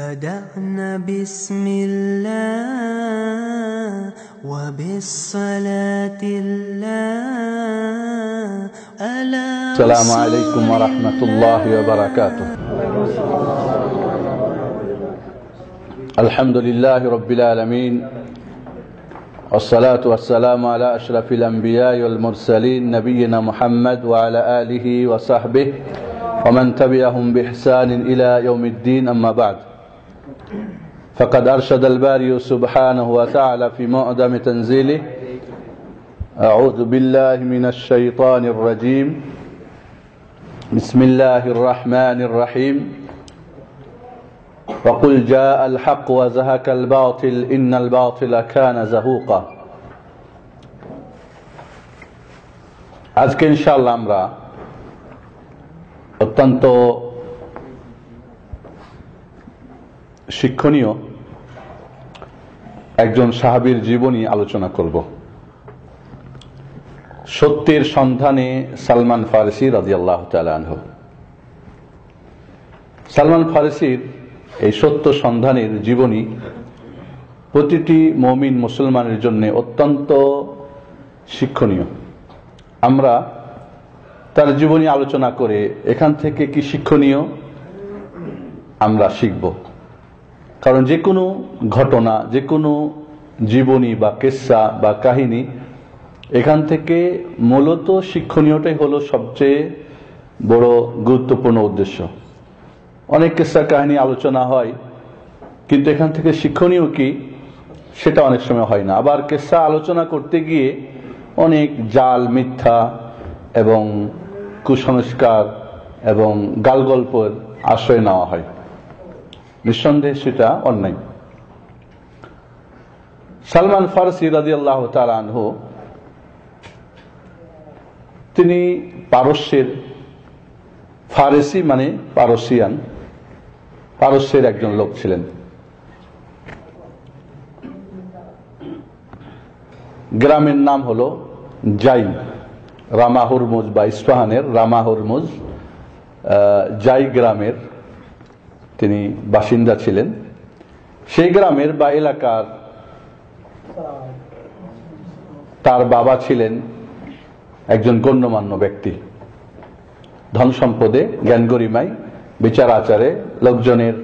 بدأنا بسم الله وبالصلاة الله السلام عليكم ورحمة الله وبركاته. الحمد لله رب العالمين، والصلاة والسلام على أشرف الأنبياء والمرسلين نبينا محمد وعلى آله وصحبه ومن تبعهم بإحسان إلى يوم الدين. أما بعد، فقد أرشد الباري سبحانه وتعالى في معظم تنزيله: أعوذ بالله من الشيطان الرجيم، بسم الله الرحمن الرحيم، وقل جاء الحق وزهق الباطل إن الباطل كان زهوقا. আজকে ইনশাআল্লাহ আমরা অত্যন্ত শিক্ষণীয় একজন সাহাবীর জীবনী আলোচনা করব। সত্যের সন্ধানে সালমান ফারসি রাদিয়াল্লাহু তাআলা আনহু। সালমান ফারসির এই সত্য সন্ধানের জীবনী প্রতিটি মুমিন মুসলমানের জন্য অত্যন্ত শিক্ষণীয়। আমরা তার জীবনী আলোচনা করে এখান থেকে কি শিক্ষণীয় আমরা শিখব। কারণ যে কোনো ঘটনা, যে কোনো জীবনী বা কিসসা বা কাহিনী, এখান থেকে মূলত শিক্ষণীয়টাই হলো সবচেয়ে বড় গুরুত্বপূর্ণ উদ্দেশ্য। অনেক কিসসা কাহিনী আলোচনা হয়, কিন্তু এখান থেকে শিক্ষণীয় কি সেটা অনেক সময় হয় না। আবার কিসসা আলোচনা করতে গিয়ে অনেক জাল, মিথ্যা এবং কুসংস্কার এবং গালগল্পের আশ্রয় নেওয়া হয়। নিঃসন্দেহে সেটা অন্যায়। সালমান ফারসি রাদিয়াল্লাহু তাআলা আনহু তিনি পারস্যের, ফারসি মানে পারসিয়ান, পারস্যের একজন লোক ছিলেন। গ্রামের নাম হলো জাই, রামা হুরমুজ বা ইস্পাহানের রামা হুরমুজ জাই গ্রামের তিনি বাসিন্দা ছিলেন। সেই গ্রামের বা এলাকার তার বাবা ছিলেন একজন গণ্যমান্য ব্যক্তি, ধন সম্পদে, জ্ঞান গরিমায়, বিচার আচারে লোকজনের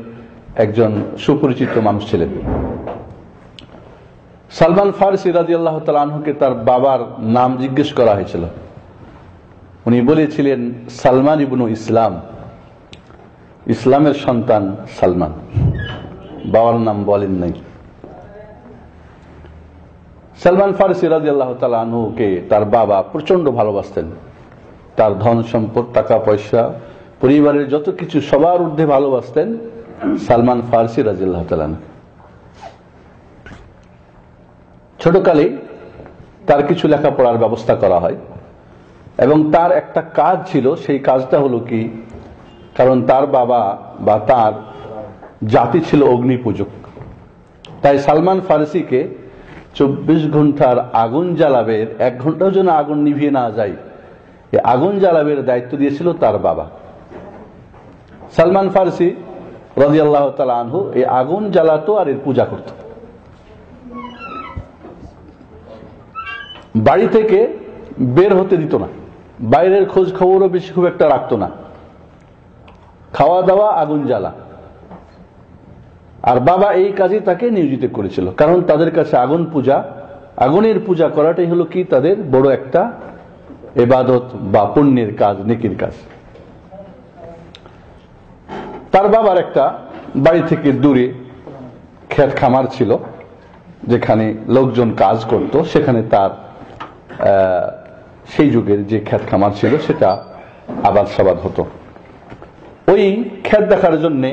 একজন সুপরিচিত মানুষ ছিলেন। সালমান ফারসি রাদিয়াল্লাহু তাআলা আনহুকে তার বাবার নাম জিজ্ঞেস করা হয়েছিল। উনি বলেছিলেন সালমান ইবনু ইসলাম, ইসলামের সন্তান সালমান। বাবার নাম বলেন নাই। সালমান ফারসি রাদিয়াল্লাহু তাআলা আনহুকে তার বাবা প্রচন্ড ভালোবাসতেন। তার ধন সম্পদ, টাকা পয়সা, পরিবারের যত কিছু সবার ঊর্ধ্বে ভালোবাসতেন সালমান ফারসি রাদিয়াল্লাহু তাআলা আনহু। ছোটকালে তার কিছু লেখাপড়ার ব্যবস্থা করা হয় এবং তার একটা কাজ ছিল। সেই কাজটা হলো কি, কারণ তার বাবা বা তার জাতি ছিল অগ্নি পূজক, তাই সালমান ফারসিকে 24 ঘন্টার আগুন জ্বালাবের, 1 ঘন্টাও যেন আগুন নিভিয়ে না যায়, এই আগুন জ্বালাবের দায়িত্ব দিয়েছিল তার বাবা। সালমান ফারসি রাদিয়াল্লাহু তাআলা আনহু এই আগুন জ্বালাতো আর এর পূজা করত। বাড়ি থেকে বের হতে দিত না, বাইরের খোঁজ খবরও বেশি খুব একটা রাখতো না। খাওয়া দাওয়া, আগুন জ্বালা, আর বাবা এই কাজে তাকে নিয়োজিত করেছিল। কারণ তাদের কাছে আগুন পূজা, আগুনের পূজা করাটাই হলো কি তাদের বড় একটা ইবাদত বা পুণ্যের কাজ, নেকির কাজ। তার বাবার একটা বাড়ি থেকে দূরে ক্ষেত খামার ছিল, যেখানে লোকজন কাজ করত। সেখানে তার সেই যুগের যে ক্ষেত খামার ছিল সেটা আবাদ সাবাদ হতো। ওই ক্ষেত দেখার জন্যে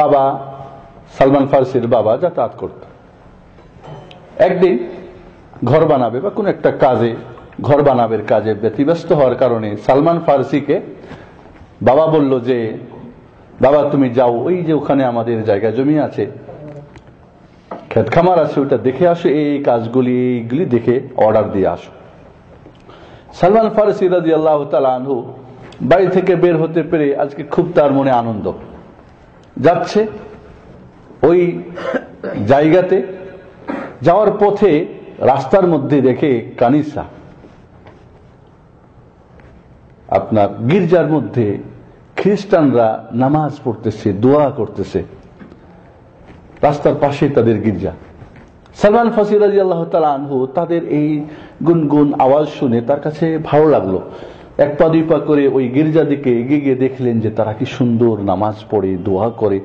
বাবা, সালমান ফারসির বাবা যাতায়াত করত। একদিন ঘর বানাবে বা কোন একটা কাজে, ঘর বানাবের কাজে ব্যতিব্যস্ত হওয়ার কারণে সালমান ফারসিকে বাবা বলল যে, বাবা তুমি যাও, ওই যে ওখানে আমাদের জায়গা জমি আছে, ক্ষেত খামার আছে, ওটা দেখে আসো, এই কাজগুলি এইগুলি দেখে অর্ডার দিয়ে আসো। সালমান ফারসি রাদিয়াল্লাহু তাআলা আনহু বাড়ি থেকে বের হতে পেরে আজকে খুব তার মনে আনন্দ। যাচ্ছে, ওই জায়গাতে যাওয়ার পথে রাস্তার মধ্যে দেখে কানিসা, আপনার গির্জার মধ্যে খ্রিস্টানরা নামাজ পড়তেছে, দোয়া করতেছে, রাস্তার পাশে তাদের গির্জা। সালমান ফারসি রাদিয়াল্লাহু তাআলা আনহু তাদের এই গুনগুন আওয়াজ শুনে তার কাছে ভালো লাগলো। এক পা দুই পা করে ওই গির্জা দিকে এগিয়ে গিয়ে দেখলেন যে তারা কি সুন্দর নামাজ পড়ে, দোয়া করে,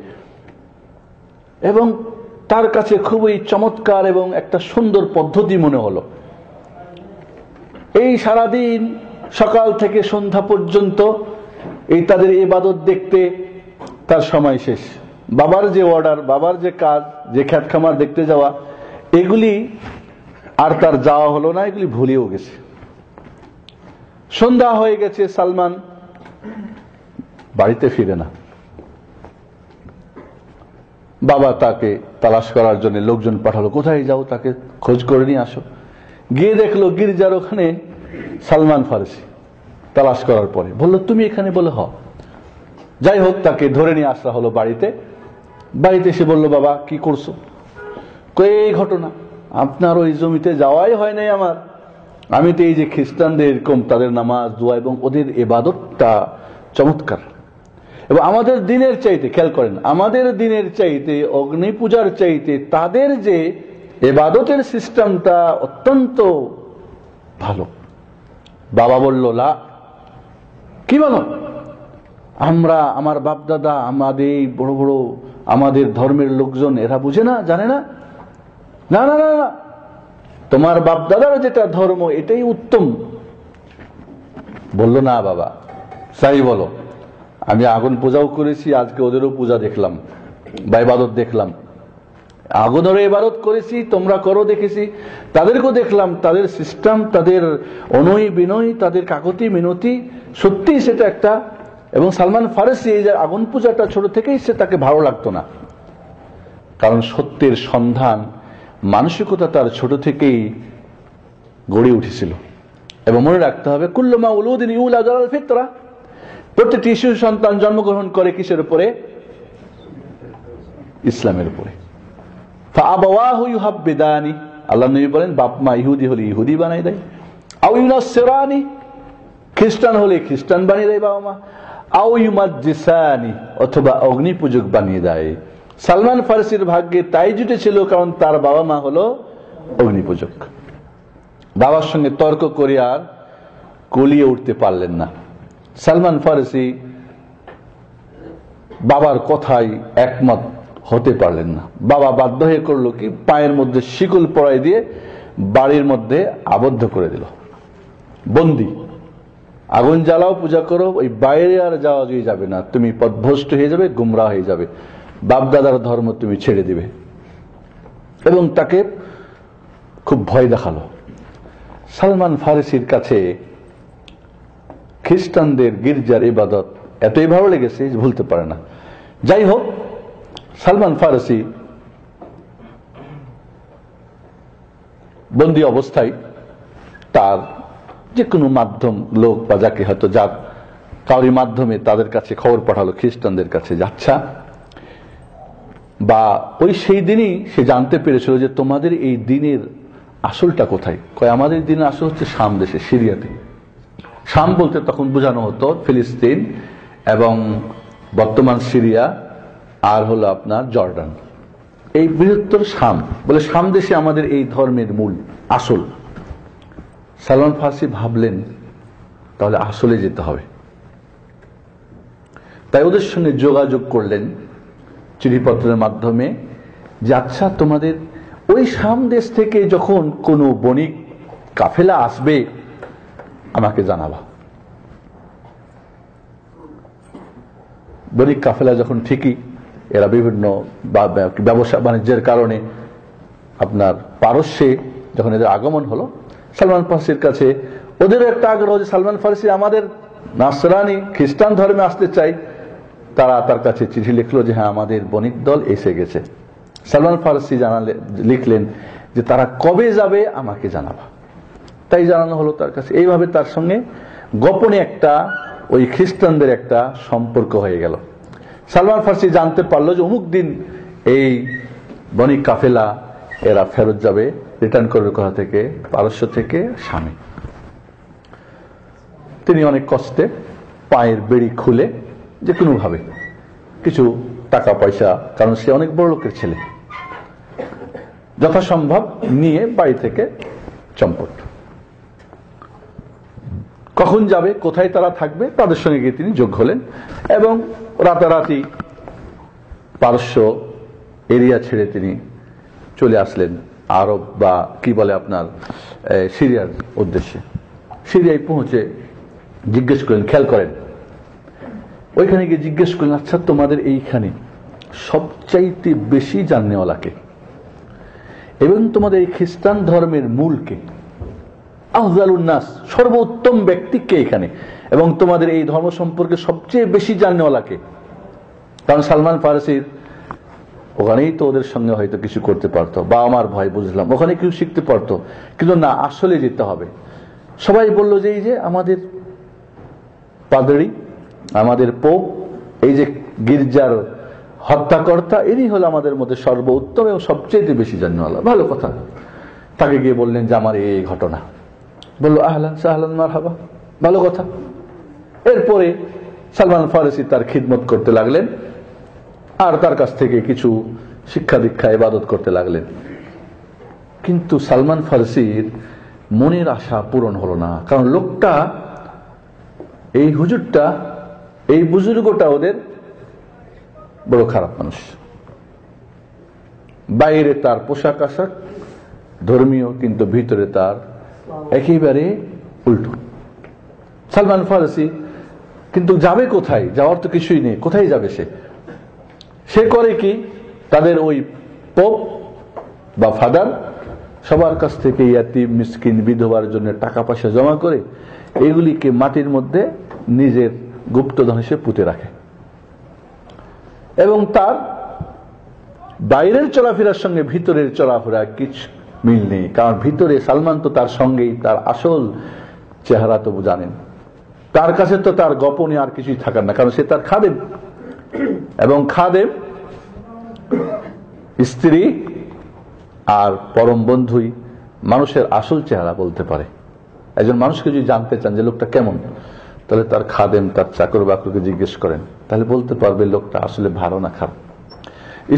এবং তার কাছে খুবই চমৎকার এবং একটা সুন্দর পদ্ধতি মনে হলো। এই সারাদিন সকাল থেকে সন্ধ্যা পর্যন্ত এই তাদের ইবাদত দেখতে তার সময় শেষ। বাবার যে অর্ডার, বাবার যে কাজ, যে খেত খামার দেখতে যাওয়া, এগুলি আর তার যাওয়া হলো না, এগুলি ভুলেও গেছে। সন্ধ্যা হয়ে গেছে, সালমান বাড়িতে ফিরে না। বাবা তাকে তালাশ করার জন্য লোকজন পাঠালো, কোথায় যাও, তাকে খোঁজ করে নিয়ে আসো। গিয়ে দেখলো গির্জার ওখানে সালমান ফারসি। তালাশ করার পরে বললো, তুমি এখানে? বলে হ। যাই হোক, তাকে ধরে নিয়ে আসা হলো বাড়িতে। বাড়িতে এসে বললো, বাবা কি করছো? এই ঘটনা, আপনার ওই জমিতে যাওয়াই হয় নাই আমার। আমি তো এই যে খ্রিস্টানদের এরকম তাদের নামাজ, দোয়া এবং ওদের ইবাদতটা চমৎকার, এবং আমাদের দিনের চাইতে, খেয়াল করেন, আমাদের দিনের চাইতে, অগ্নি পূজার চাইতে তাদের যে ইবাদতের সিস্টেমটা অত্যন্ত ভালো। বাবা বলল, লা, কি বলো? আমরা, আমার বাপদাদা, আমাদের বড় বড় আমাদের ধর্মের লোকজন এরা বুঝে না, জানে না? না না না না, তোমার বাপদাদার যেটা ধর্ম এটাই উত্তম। বলল, না বাবা, সাই বলো, আমি আগুন পূজাও করেছি, আজকে ওদেরও পূজা দেখলাম বা ইবাদত দেখলাম। আগুনেরও ইবাদত করেছি, তোমরা করো দেখেছি, তাদেরকেও দেখলাম, তাদের সিস্টেম, তাদের অনয় বিনয়, তাদের কাকতি মিনতি, সত্যি সেটা একটা। এবং সালমান ফারসি এই যে আগুন পূজাটা ছোট থেকেই সে তাকে ভালো লাগতো না, কারণ সত্যের সন্ধান, মানসিকতা তার ছোট থেকেই গড়ে উঠেছিল। এবং মনে রাখতে হবে, কুল্লু মাউলুদিন ইউলাদু আলাল ফিতরা, প্রত্যেকটি শিশু সন্তান জন্মগ্রহণ করে কিসের উপরে? ইসলামের উপরে। ফাআবাওয়াহু ইউহাব্বিদানি, আল্লাহ নবী বলেন, বাপ মা ইহুদি হলে ইহুদি বানাই দেয়, আও ইউনাসসিরানি, খ্রিস্টান হলে খ্রিস্টান বানিয়ে দেয় বাবা মা, আও ইউমাজ্জিসানি, অথবা অগ্নি পূজক বানিয়ে দেয়। সালমান ফারসির ভাগ্যে তাই জুটেছিল, কারণ তার বাবা মা হলো অগ্নি পূজক। বাবার সঙ্গে তর্ক করে আর গলিয়ে উঠতে পারলেন না। সালমান ফারসি বাবার কথায় একমত হতে পারলেন না। বাবা বাধ্য হয়ে করলো কি, পায়ের মধ্যে শিকল পরাই দিয়ে বাড়ির মধ্যে আবদ্ধ করে দিল, বন্দি। আগুন জ্বালাও, পূজা করো, ওই বাইরে আর যাওয়া যাবে না, তুমি পথভ্রষ্ট হয়ে যাবে, গুমরাহ হয়ে যাবে, বাপদাদার ধর্ম তুমি ছেড়ে দিবে। এবং তাকে খুব ভয় দেখালো। সালমান ফারসির কাছে খ্রিস্টানদের গির্জার ইবাদত এতই ভালো লেগেছে যে ভুলতে পারে না। যাই হোক, সালমান ফারসি বন্দী অবস্থায় তার যে কোনো মাধ্যম, লোক বা যাকে হয়তো যার কাউরি মাধ্যমে তাদের কাছে খবর পাঠালো, খ্রিস্টানদের কাছে যাচ্ছা, বা ওই সেই দিনই সে জানতে পেরেছিল যে তোমাদের এই দিনের আসলটা কোথায়। কয়, আমাদের দিনের আসল হচ্ছে শাম দেশে, সিরিয়াতে। শাম বলতে তখন বোঝানো হতো ফিলিস্তিন এবং বর্তমান সিরিয়া, আর হলো আপনার জর্ডান, এই বৃহত্তর শাম। বলে শাম দেশে আমাদের এই ধর্মের মূল আসল। সালমান ফারসি ভাবলেন, তাহলে আসলে যেতে হবে। তাই ওদের সঙ্গে যোগাযোগ করলেন চিঠিপত্রের মাধ্যমে, যে আচ্ছা, তোমাদের ওই শাম দেশ থেকে যখন কোনো বণিক কাফেলা আসবে আমাকে জানাবা। বণিক কাফেলা যখন ঠিকই, এরা বিভিন্ন ব্যবসা বাণিজ্যের কারণে আপনার পারস্যে যখন এদের আগমন হলো, সালমান ফারসির কাছে ওদেরও একটা আগ্রহ যে সালমান ফারসি আমাদের নাসরানি খ্রিস্টান ধর্মে আসতে চাই। তারা তার কাছে চিঠি লিখলো যে হ্যাঁ, আমাদের বণিক দল এসে গেছে। সালমান ফারসি লিখলেন যে তারা কবে যাবে আমাকে জানাবা। তাই জানানো হলো তার কাছে। এইভাবে তার সঙ্গে গোপনে একটা ওই খ্রিস্টানদের একটা সম্পর্ক হয়ে গেল। সালমান ফারসি জানতে পারলো যে অমুক দিন এই বণিক কাফেলা এরা ফেরত যাবে, রিটার্ন করবে কোথা থেকে? পারস্য থেকে শামে। তিনি অনেক কষ্টে পায়ের বেড়ি খুলে যে কোনো ভাবে কিছু টাকা পয়সা, কারণ সে অনেক বড় লোকের ছেলে, যথাসম্ভব নিয়ে বাড়ি থেকে চম্পট। কখন যাবে, কোথায় তারা থাকবে, তাদের সঙ্গে গিয়ে তিনি যোগ হলেন এবং রাতারাতি পারস্য এরিয়া ছেড়ে তিনি চলে আসলেন আরব বা কি বলে আপনার সিরিয়ার উদ্দেশ্যে। সিরিয়ায় পৌঁছে জিজ্ঞেস করলেন, খেয়াল করেন, ওইখানে গিয়ে জিজ্ঞেস করলেন, আচ্ছা তোমাদের এইখানে সবচাইতে বেশি জাননেওয়ালাকে এবং তোমাদের এই খ্রিস্টান ধর্মের মূলকে, আফজালুন্নাস সর্বোত্তম ব্যক্তি কে এখানে, এবং তোমাদের এই ধর্ম সম্পর্কে সবচেয়ে বেশি জাননেওয়ালাকে? কারণ সালমান ফারসির ওখানেই তো ওদের সঙ্গে হয়তো কিছু করতে পারতো, বা আমার ভয় বুঝলাম ওখানে কিছু শিখতে পারতো, কিন্তু না, আসলে যেতে হবে। সবাই বলল যে এই যে আমাদের পাদরি, আমাদের পোপ, এই যে গির্জার হত্যাকর্তা, ইনি হলো আমাদের মধ্যে সর্বোত্তম এবং সবচেয়ে বেশি জাননেওয়ালা। ভালো কথা। তাকে গিয়ে বললেন যে আমার এই ঘটনা। বলল আহলান সাহলান মারহাবা, ভালো কথা। এরপরে সালমান ফারসি তার খিদমত করতে লাগলেন আর তার কাছ থেকে কিছু শিক্ষা দীক্ষা ইবাদত করতে লাগলেন। কিন্তু সালমান ফারসির মনের আশা পূরণ হলো না, কারণ লোকটা, এই হুজুরটা, এই বুজুর্গটা ওদের বড় খারাপ মানুষ। বাইরে তার পোশাক আশাক ধর্মীয়, কিন্তু ভিতরে তার একেবারে উল্টো। সালমান ফারসি কিন্তু যাবে কোথায়? যাওয়ার তো কিছুই নেই, কোথায় যাবে সে? সে করে কি, তাদের ওই পোপ বা ফাদার সবার কাছ থেকে ইয়াতিম মিসকিন বিধবার জন্য টাকা পয়সা জমা করে এগুলিকে মাটির মধ্যে নিজের গুপ্তধন হিসেবে পুঁতে রাখে, এবং তার বাইরের চলাফেরার সঙ্গে ভিতরের চলাফেরা কিছু মিল নেই। কারণ ভিতরে সালমান তো তার সঙ্গেই, তার আসল চেহারা তো জানেন, তার কাছে তো তার গোপনে আর কিছুই থাকার না, কারণ সে তার খাদেম, এবং খাদেম স্ত্রী আর পরম বন্ধুই মানুষের আসল চেহারা বলতে পারে। একজন মানুষকে যদি জানতে চান যে লোকটা কেমন, তাহলে তার খাদেম, তার চাকর বাকরকে জিজ্ঞেস করেন, তাহলে বলতে পারবে লোকটা আসলে ভালো না খারাপ।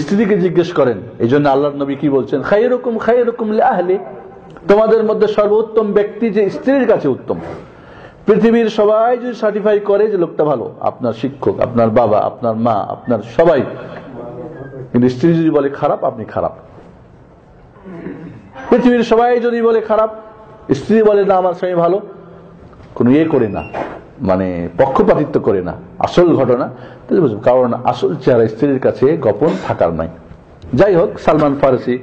স্ত্রীকে জিজ্ঞেস করেন। এই জন্য আল্লাহর নবী কি বলছেন? খায়রুকুম খায়রুকুম লিআহলি, তোমাদের মধ্যে সর্বোত্তম ব্যক্তি যে স্ত্রীর কাছে উত্তম। পৃথিবীর সবাই যদি সার্টিফাই করে যে লোকটা ভালো, আপনার শিক্ষক, আপনার বাবা, আপনার মা, আপনার সবাই, কিন্তু স্ত্রী যদি বলে খারাপ, আপনি খারাপ। পৃথিবীর সবাই যদি বলে খারাপ, স্ত্রী বলে না আমার স্বামী ভালো, কোনো ইয়ে করে না, মানে পক্ষপাতিত্ব করে না, আসল ঘটনা, তাহলে বুঝুন, কারণ আসল চেহারা স্ত্রীর কাছে গোপন থাকার নাই। যাই হোক, সালমান ফারসি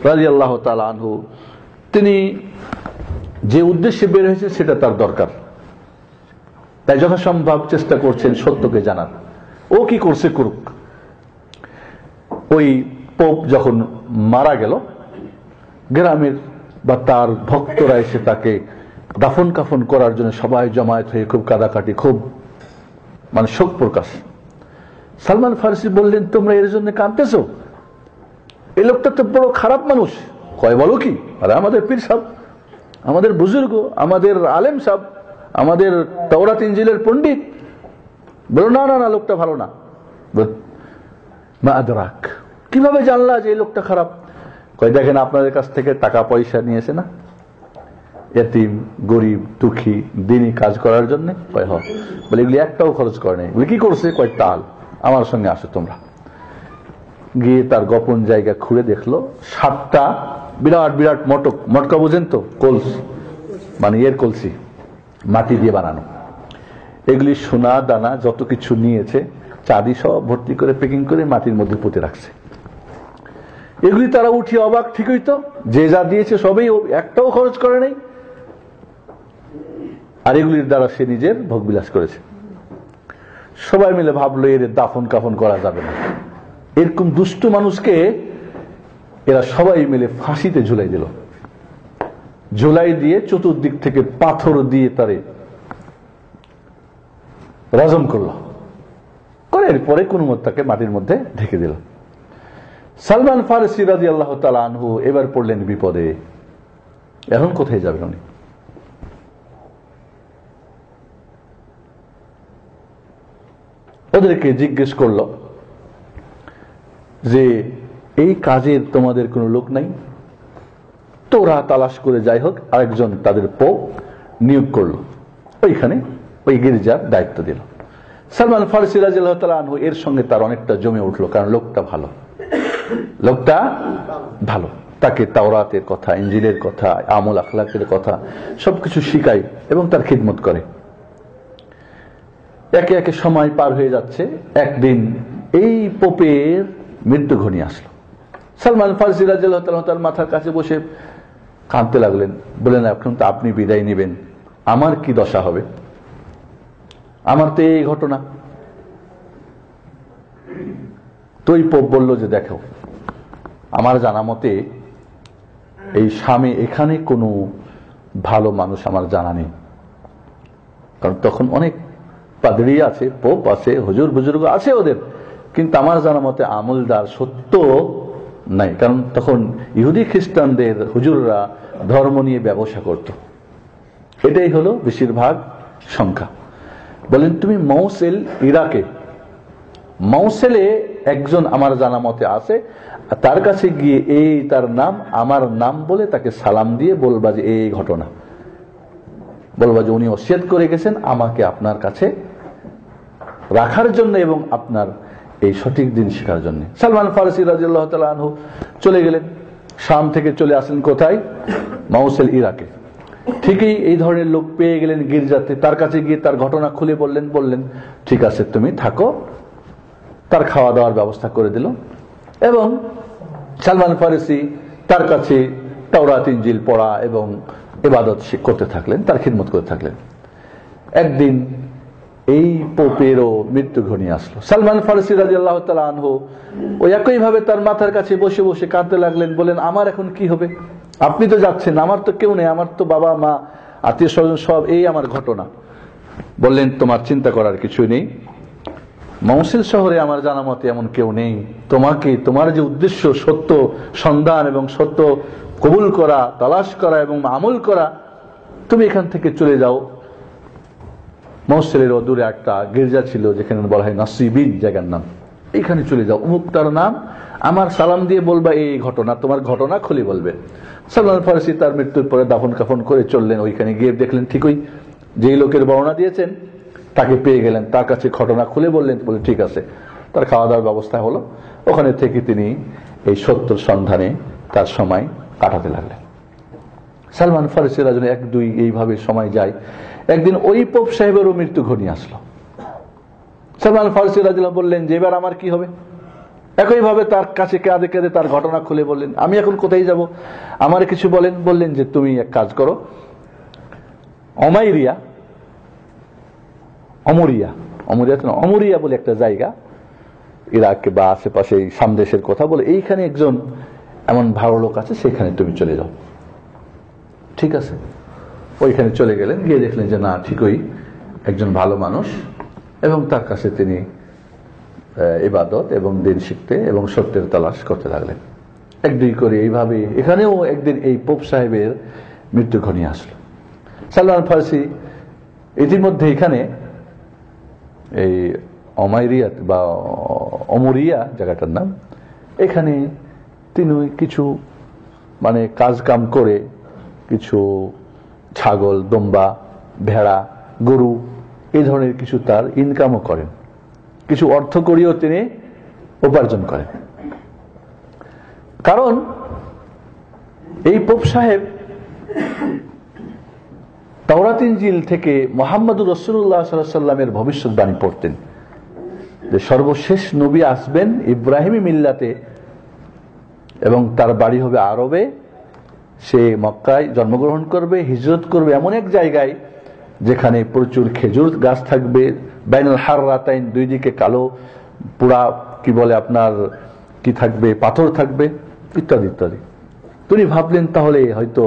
রাদিয়াল্লাহু তাআলা আনহু, তিনি যে উদ্দেশ্যে বের হয়েছে সেটা তার দরকার, তাই যথাসম্ভব চেষ্টা করছেন সত্যকে জানার। ও কি করছে করুক। ওই পোপ যখন মারা গেল, গ্রামের বা তার ভক্তরা এসে তাকে দাফন কাফন করার জন্য সবাই জমায়েত হয়ে খুব কাদাকাটি, খুব মানে শোক প্রকাশ। সালমান ফারসি বললেন, তোমরা এর জন্য কাঁদতেছো? এই লোকটা তো বড় খারাপ মানুষ। কয় বলো কি? আরে আমাদের পীর সাহেব, আমাদের বুজুর্গ, আমাদের আলেম সাহেব, আমাদের তাওরাত ইনজিলের পণ্ডিত। বলো না না না, লোকটা ভালো না। মা আদরাক, কিভাবে জানলা যে এই লোকটা খারাপ? কয় দেখেন, আপনাদের কাছ থেকে টাকা পয়সা নিয়েছে না এতিম গরিব দুঃখী দিনই কাজ করার জন্য? কয় হ। বলে এগুলি একটাও খরচ করে নাই। বলে কি করছে? কয় তাল, আমার সঙ্গে আসো তোমরা। গিয়ে তার গোপন জায়গা খুঁড়ে দেখলো 7টা বিরাট বিরাট মটক, মটকা বুঝেন তো, কলস, মানে এর কলসি, মাটি দিয়ে বানানো। এগুলি সোনা দানা যত কিছু নিয়েছে, চাঁদি সব ভর্তি করে প্যাকিং করে মাটির মধ্যে পুঁতে রাখছে। এগুলি তারা উঠিয়ে অবাক, ঠিকই তো, যে যা দিয়েছে সবই, একটাও খরচ করে নাই, আর এগুলির দ্বারা সে নিজের ভোগবিলাস করেছে। সবাই মিলে ভাবলো এর দাফন কাফন করা যাবে না। এরকম দুষ্ট মানুষকে এরা সবাই মিলে ফাঁসিতে ঝুলাই দিল। ঝুলাই দিয়ে চতুর্দিক থেকে পাথর দিয়ে তারে রজম করলো, করে এরপরে কোন মত তাকে মাটির মধ্যে ঢেকে দিল। সালমান ফারসি রাদিয়াল্লাহু তাআলা আনহু এবার পড়লেন বিপদে। এখন কোথায় যাবেন উনি? ওদেরকে জিজ্ঞেস করল যে এই কাজের তোমাদের কোনো লোক নাই? তো ওরা তালাশ করে যাই হোক আরেকজন তাদের পোপ নিয়োগ করলো, ওইখানে ওই গির্জার দায়িত্ব দিল। সালমান ফারসি রাদিয়াল্লাহু তাআলা আনহু এর সঙ্গে তার অনেকটা জমে উঠলো, কারণ লোকটা ভালো, লোকটা ভালো। তাকে তাওরাতের কথা, ইনজিলের কথা, আমল আখলাকের কথা সবকিছু শিখায় এবং তার খিদমত করে। একে একে সময় পার হয়ে যাচ্ছে। একদিন এই পোপের মৃত্যু ঘনিয়ে আসলো। সালমান ফারসি রাদিয়াল্লাহু তাআলা তার মাথার কাছে বসে কাঁদতে লাগলেন, বললেন এখন তো আপনি বিদায় নেবেন, আমার কি দশা হবে? আমার তো এই ঘটনা। তো এই পোপ বলল যে দেখো, আমার জানা মতে এই শামে এখানে কোনো ভালো মানুষ আমার জানা নেই, কারণ তখন অনেক পাদরি আছে, পোপ আছে, হুজুর বুজুর্গ আছে ওদের, কিন্তু আমার জানা মতে আমলদার সত্য নাই, কারণ তখন ইহুদি খ্রিস্টানদের হুজুররা ধর্ম নিয়ে ব্যবসা করত। এটাই হলো বেশিরভাগ সংখ্যা। বলেন তুমি মৌসেল, ইরাকে মৌসেলে একজন আমার জানা মতে আছে, তার কাছে গিয়ে এই তার নাম, আমার নাম বলে তাকে সালাম দিয়ে বলবা যে এই ঘটনা, বলবা যে উনি ওসিয়ত করে গেছেন আমাকে আপনার কাছে রাখার জন্য এবং আপনার এই সঠিক দিন শেখার জন্য। সালমান ফারসি রাদিয়াল্লাহু তাআলা আনহু চলে গেলেন, শাম থেকে চলে আসলেন কোথায়? মৌসেল, ইরাকে। ঠিকই এই ধরনের লোক পেয়ে গেলেন গির্জাতে, তার কাছে গিয়ে তার ঘটনা খুলে বললেন ঠিক আছে তুমি থাকো। তার খাওয়া দাওয়ার ব্যবস্থা করে দিল এবং সালমান ফারসি তার কাছে তাওরাত ইনজিল পড়া এবং ইবাদত করতে থাকলেন, তার খিদমত করতে থাকলেন। একদিন এই পোপেরও মৃত্যু ঘনিয়ে আসলো। সালমান ফারসি রাদিয়াল্লাহু তাআলা আনহু ওই একই ভাবে তার মাথার কাছে বসে বসে কাঁদতে লাগলেন, বলেন আমার এখন কি হবে? আপনি তো যাচ্ছেন, আমার তো কেউ নেই, আমার তো বাবা মা আত্মীয় স্বজন সব, এই আমার ঘটনা। বললেন তোমার চিন্তা করার কিছুই নেই, মৌসিল শহরে আমার জানা মতে এমন কেউ নেই, তোমাকে তোমার যে উদ্দেশ্য সত্য সন্ধান এবং সত্য কবুল করা, তালাশ করা এবং আমল করা, তুমি এখান থেকে চলে যাও। মৌসিলের দূরে একটা গির্জা ছিল যেখানে বলা হয় নাসিবিন জায়গার নাম, এইখানে চলে যাও, অমুক তার নাম, আমার সালাম দিয়ে বলবা এই ঘটনা, তোমার ঘটনা খুলে বলবে। সালমান ফারসি তার মৃত্যুর পরে দাফন কাফন করে চললেন। ওইখানে গিয়ে দেখলেন ঠিকই যেই লোকের বর্ণনা দিয়েছেন তাকে পেয়ে গেলেন, তার কাছে ঘটনা খুলে বললেন, বলে ঠিক আছে। তার খাওয়া দাওয়ার ব্যবস্থা হলো। ওখানে থেকে তিনি এই সত্যর সন্ধানে তার সময় কাটাতে লাগলেন। সালমান ফারসি রাজন এক দুই এইভাবে সময় যায়। একদিন ওই পোপ সাহেবেরও মৃত্যু ঘনিয়ে আসলো। সালমান ফারসি রাদিয়াল্লাহু বললেন যে এবার আমার কি হবে? একইভাবে তার কাছে কাঁদে কাঁদে তার ঘটনা খুলে বললেন, আমি এখন কোথায় যাব, আমার কিছু বলেন। বললেন যে তুমি এক কাজ করো, অমরিয়া বলে একটা জায়গা, ইরাক বা আশেপাশে সামদেশের কথা বলে, এইখানে একজন এমন ভালো লোক আছে, সেখানে তুমি চলে যাও। ঠিক আছে, ওইখানে চলে গেলেন। গিয়ে দেখলেন যে না, ঠিকই একজন ভালো মানুষ এবং তার কাছে তিনি ইবাদত এবং দিন শিখতে এবং সত্যের তালাশ করতে লাগলেন। এক দুই করে এইভাবে এখানেও একদিন এই পোপ সাহেবের মৃত্যু ঘনিয়ে আসলো। সালমান ফারসি ইতিমধ্যে এখানে এই অমাইরিয়াত বা অমরিয়া জায়গাটার নাম, এখানে তিনি কিছু মানে কাজ কাম করে কিছু ছাগল, দম্বা, ভেড়া, গরু এই ধরনের কিছু তার ইনকামও করেন, কিছু অর্থ করিও তিনি উপার্জন করেন। কারণ এই পোপ সাহেব তাওরাত ইনজিল থেকে মুহাম্মদুর রাসূলুল্লাহ সাল্লাল্লাহু আলাইহি ওয়াসাল্লামের ভবিষ্যৎবাণী পড়তেন যে সর্বশেষ নবী আসবেন ইব্রাহিমী মিল্লাতে এবং তার বাড়ি হবে আরবে, সে মক্কায় জন্মগ্রহণ করবে, হিজরত করবে এমন এক জায়গায় যেখানে প্রচুর খেজুর গাছ থাকবে, বাইনাল হাররাতাইন, দুই দিকে কালো পুরা কি বলে আপনার কি থাকবে, পাথর থাকবে ইত্যাদি ইত্যাদি। তিনি ভাবলেন তাহলে হয়তো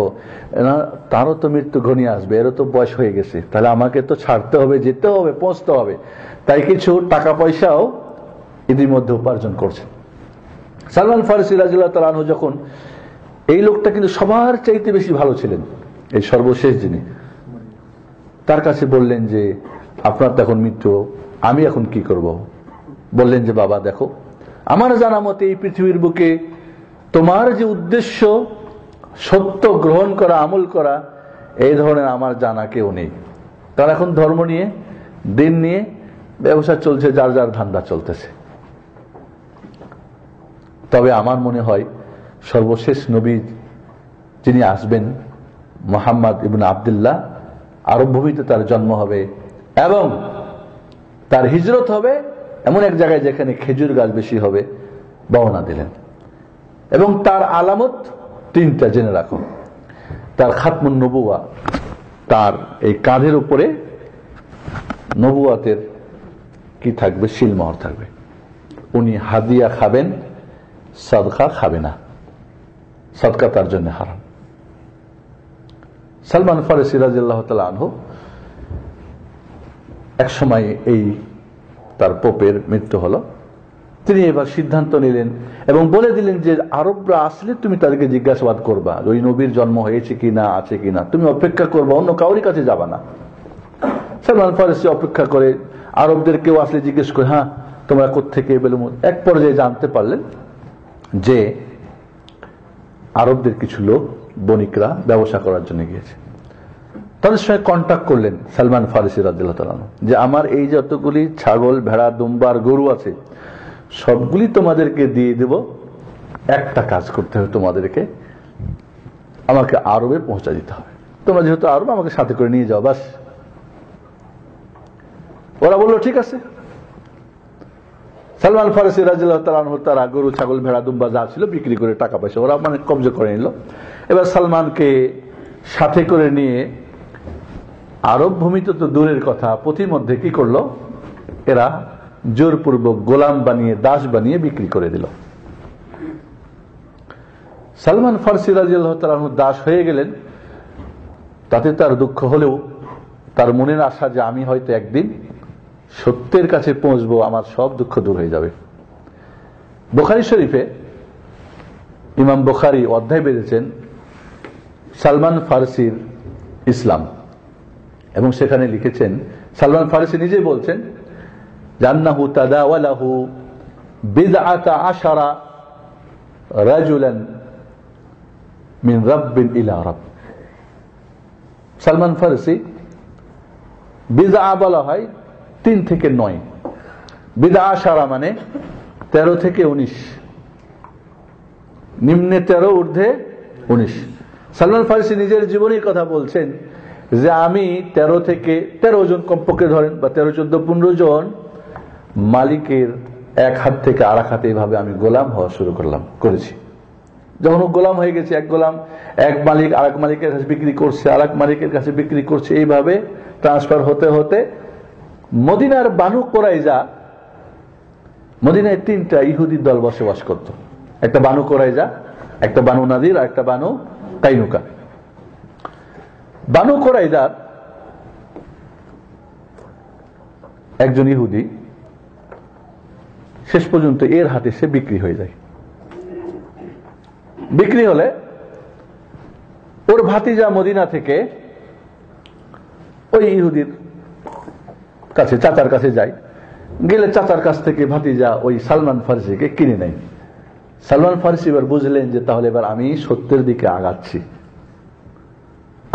তারও তো মৃত্যু ঘনিয়ে আসবে, এরও তো বয়স হয়ে গেছে, তাহলে আমাকে তো ছাড়তে হবে, যেতে হবে, পৌঁছতে হবে। তাই কিছু টাকা পয়সাও এদের মধ্যে উপার্জন করছেন। সালমান ফারসি রাদিয়াল্লাহু তাআলা আনহু যখন, এই লোকটা কিন্তু সবার চাইতে বেশি ভালো ছিলেন, এই সর্বশেষ যিনি, তার কাছে বললেন যে আপনার তো এখন মৃত্যু, আমি এখন কি করব? বললেন যে বাবা দেখো, আমার জানা মতে এই পৃথিবীর বুকে তোমার যে উদ্দেশ্য সত্য গ্রহণ করা, আমল করা, এই ধরনের আমার জানা কেউ নেই। কারণ এখন ধর্ম নিয়ে, দিন নিয়ে ব্যবসা চলছে, যার যার ধান্দা চলতেছে। তবে আমার মনে হয় সর্বশেষ নবী যিনি আসবেন, মুহাম্মদ ইবনে আব্দুল্লাহ, আরব ভূমিতে তার জন্ম হবে এবং তার হিজরত হবে এমন এক জায়গায় যেখানে খেজুর গাছ বেশি হবে, বর্ণনা দিলেন। এবং তার আলামত তিনটা জেনে রাখো। তার খাতমুন নবুয়া, তার এই কাঁধের উপরে নবুয়াতের কি থাকবে? শিলমোহর থাকবে। উনি হাদিয়া খাবেন, সাদকা খাবে না, সাদকা তার জন্য হারাম। সালমান ফারসি রাদিয়াল্লাহু তাআলা আনহু এক সময় এই তার পোপের মৃত্যু হলো, তিনি এবার সিদ্ধান্ত নিলেন এবং বলে দিলেন যে আরবরা আসলে তুমি তাদেরকে জিজ্ঞাসাবাদ করবা ওই নবীর জন্ম হয়েছে কিনা, আছে কিনা, তুমি অপেক্ষা করবা, অন্য কাউরি কাছে যাবা না। সালমান ফারসি অপেক্ষা করে আরবদের কেউ আসলে জিজ্ঞেস করে, হ্যাঁ তোমরা কোত্থেকে? এক পর্যায়ে জানতে পারলেন যে আরবদের কিছু লোক, বণিকরা ব্যবসা করার জন্য গিয়েছে। তাদের সঙ্গে কন্ট্যাক্ট করলেন সালমান ফারসি রাদিয়াল্লাহু তাআলা আনহু যে আমার এই যতগুলি ছাগল, ভেড়া, দুম্বার, গরু আছে সবগুলি তোমাদেরকে দিয়ে দেব, একটা কাজ করতে হবে, তোমাদেরকে আমাকে আরবে পৌঁছা দিতে হবে। তোমরা যেহেতু আরব, আমাকে সাথে করে নিয়ে যাও, বাস। ওরা বললো ঠিক আছে। সালমান ফারসি রাদিয়াল্লাহু তাআলা আনহু তারা গরু, ছাগল, ভেড়া, দুম্বা যা ছিল বিক্রি করে টাকা পয়সা ওরা কবজা করে নিল। এবার সালমানকে সাথে করে নিয়ে আরব ভূমিতে তো দূরের কথা, পথিমধ্যে কি করলো, এরা জোরপূর্বক গোলাম বানিয়ে, দাস বানিয়ে বিক্রি করে দিল। সালমান ফারসি রাদিয়াল্লাহু তাআলা আনহু দাস হয়ে গেলেন। তাতে তার দুঃখ হলেও তার মনের আশা যে আমি হয়তো একদিন সত্যের কাছে পৌঁছবো, আমার সব দুঃখ দূর হয়ে যাবে। বুখারী শরীফে ইমাম বুখারী অধ্যায় বেঁধেছেন সালমান ফারসির ইসলাম, এবং সেখানে লিখেছেন, সালমান ফারসি নিজেই বলছেন, জান্নাহু তাদাওয়ালাহু বিদআতা আশারা রাজুলান মিন রাব্বিন ইলা রাbb। সালমান ফারসি, বিদআ বলা হয় 3 থেকে 9, বিদআ আশারা মানে 13 থেকে 19, নিম্নে 13, ঊর্ধ্বে 19। সালমান ফারসি নিজের জীবনের কথা বলছেন যে আমি 13 থেকে 13 জন কমপক্ষে ধরেন, বা 13, 14, 15 জন মালিকের এক হাত থেকে আর এক হাতে এইভাবে আমি গোলাম হওয়া শুরু করেছি। যখন গোলাম হয়ে গেছে, এক গোলাম এক মালিক আর এক মালিকের কাছে বিক্রি করছে, আর এক মালিকের কাছে বিক্রি করছে, এইভাবে ট্রান্সফার হতে হতে মদিনার বানু কোরাইজা, মদিনায় 3টা ইহুদি দল বসবাস করত। একটা বানু কোরাইজা, একটা বানু নাদির, আর একটা বানু কাইনুকা। বানু কোরাইজার একজন ইহুদি শেষ পর্যন্ত এর হাতে সে বিক্রি হয়ে যায়। বিক্রি হলে ওর ভাতিজা মদিনা থেকে ওই ইহুদির কাছে, চাচার কাছে যায়। গেলে চাচার কাছ থেকে ভাতিজা ওই সালমান ফারসিকে কিনে নেয়। সালমান ফারসি এবার বুঝলেন যে তাহলে এবার আমি সত্যের দিকে আগাচ্ছি,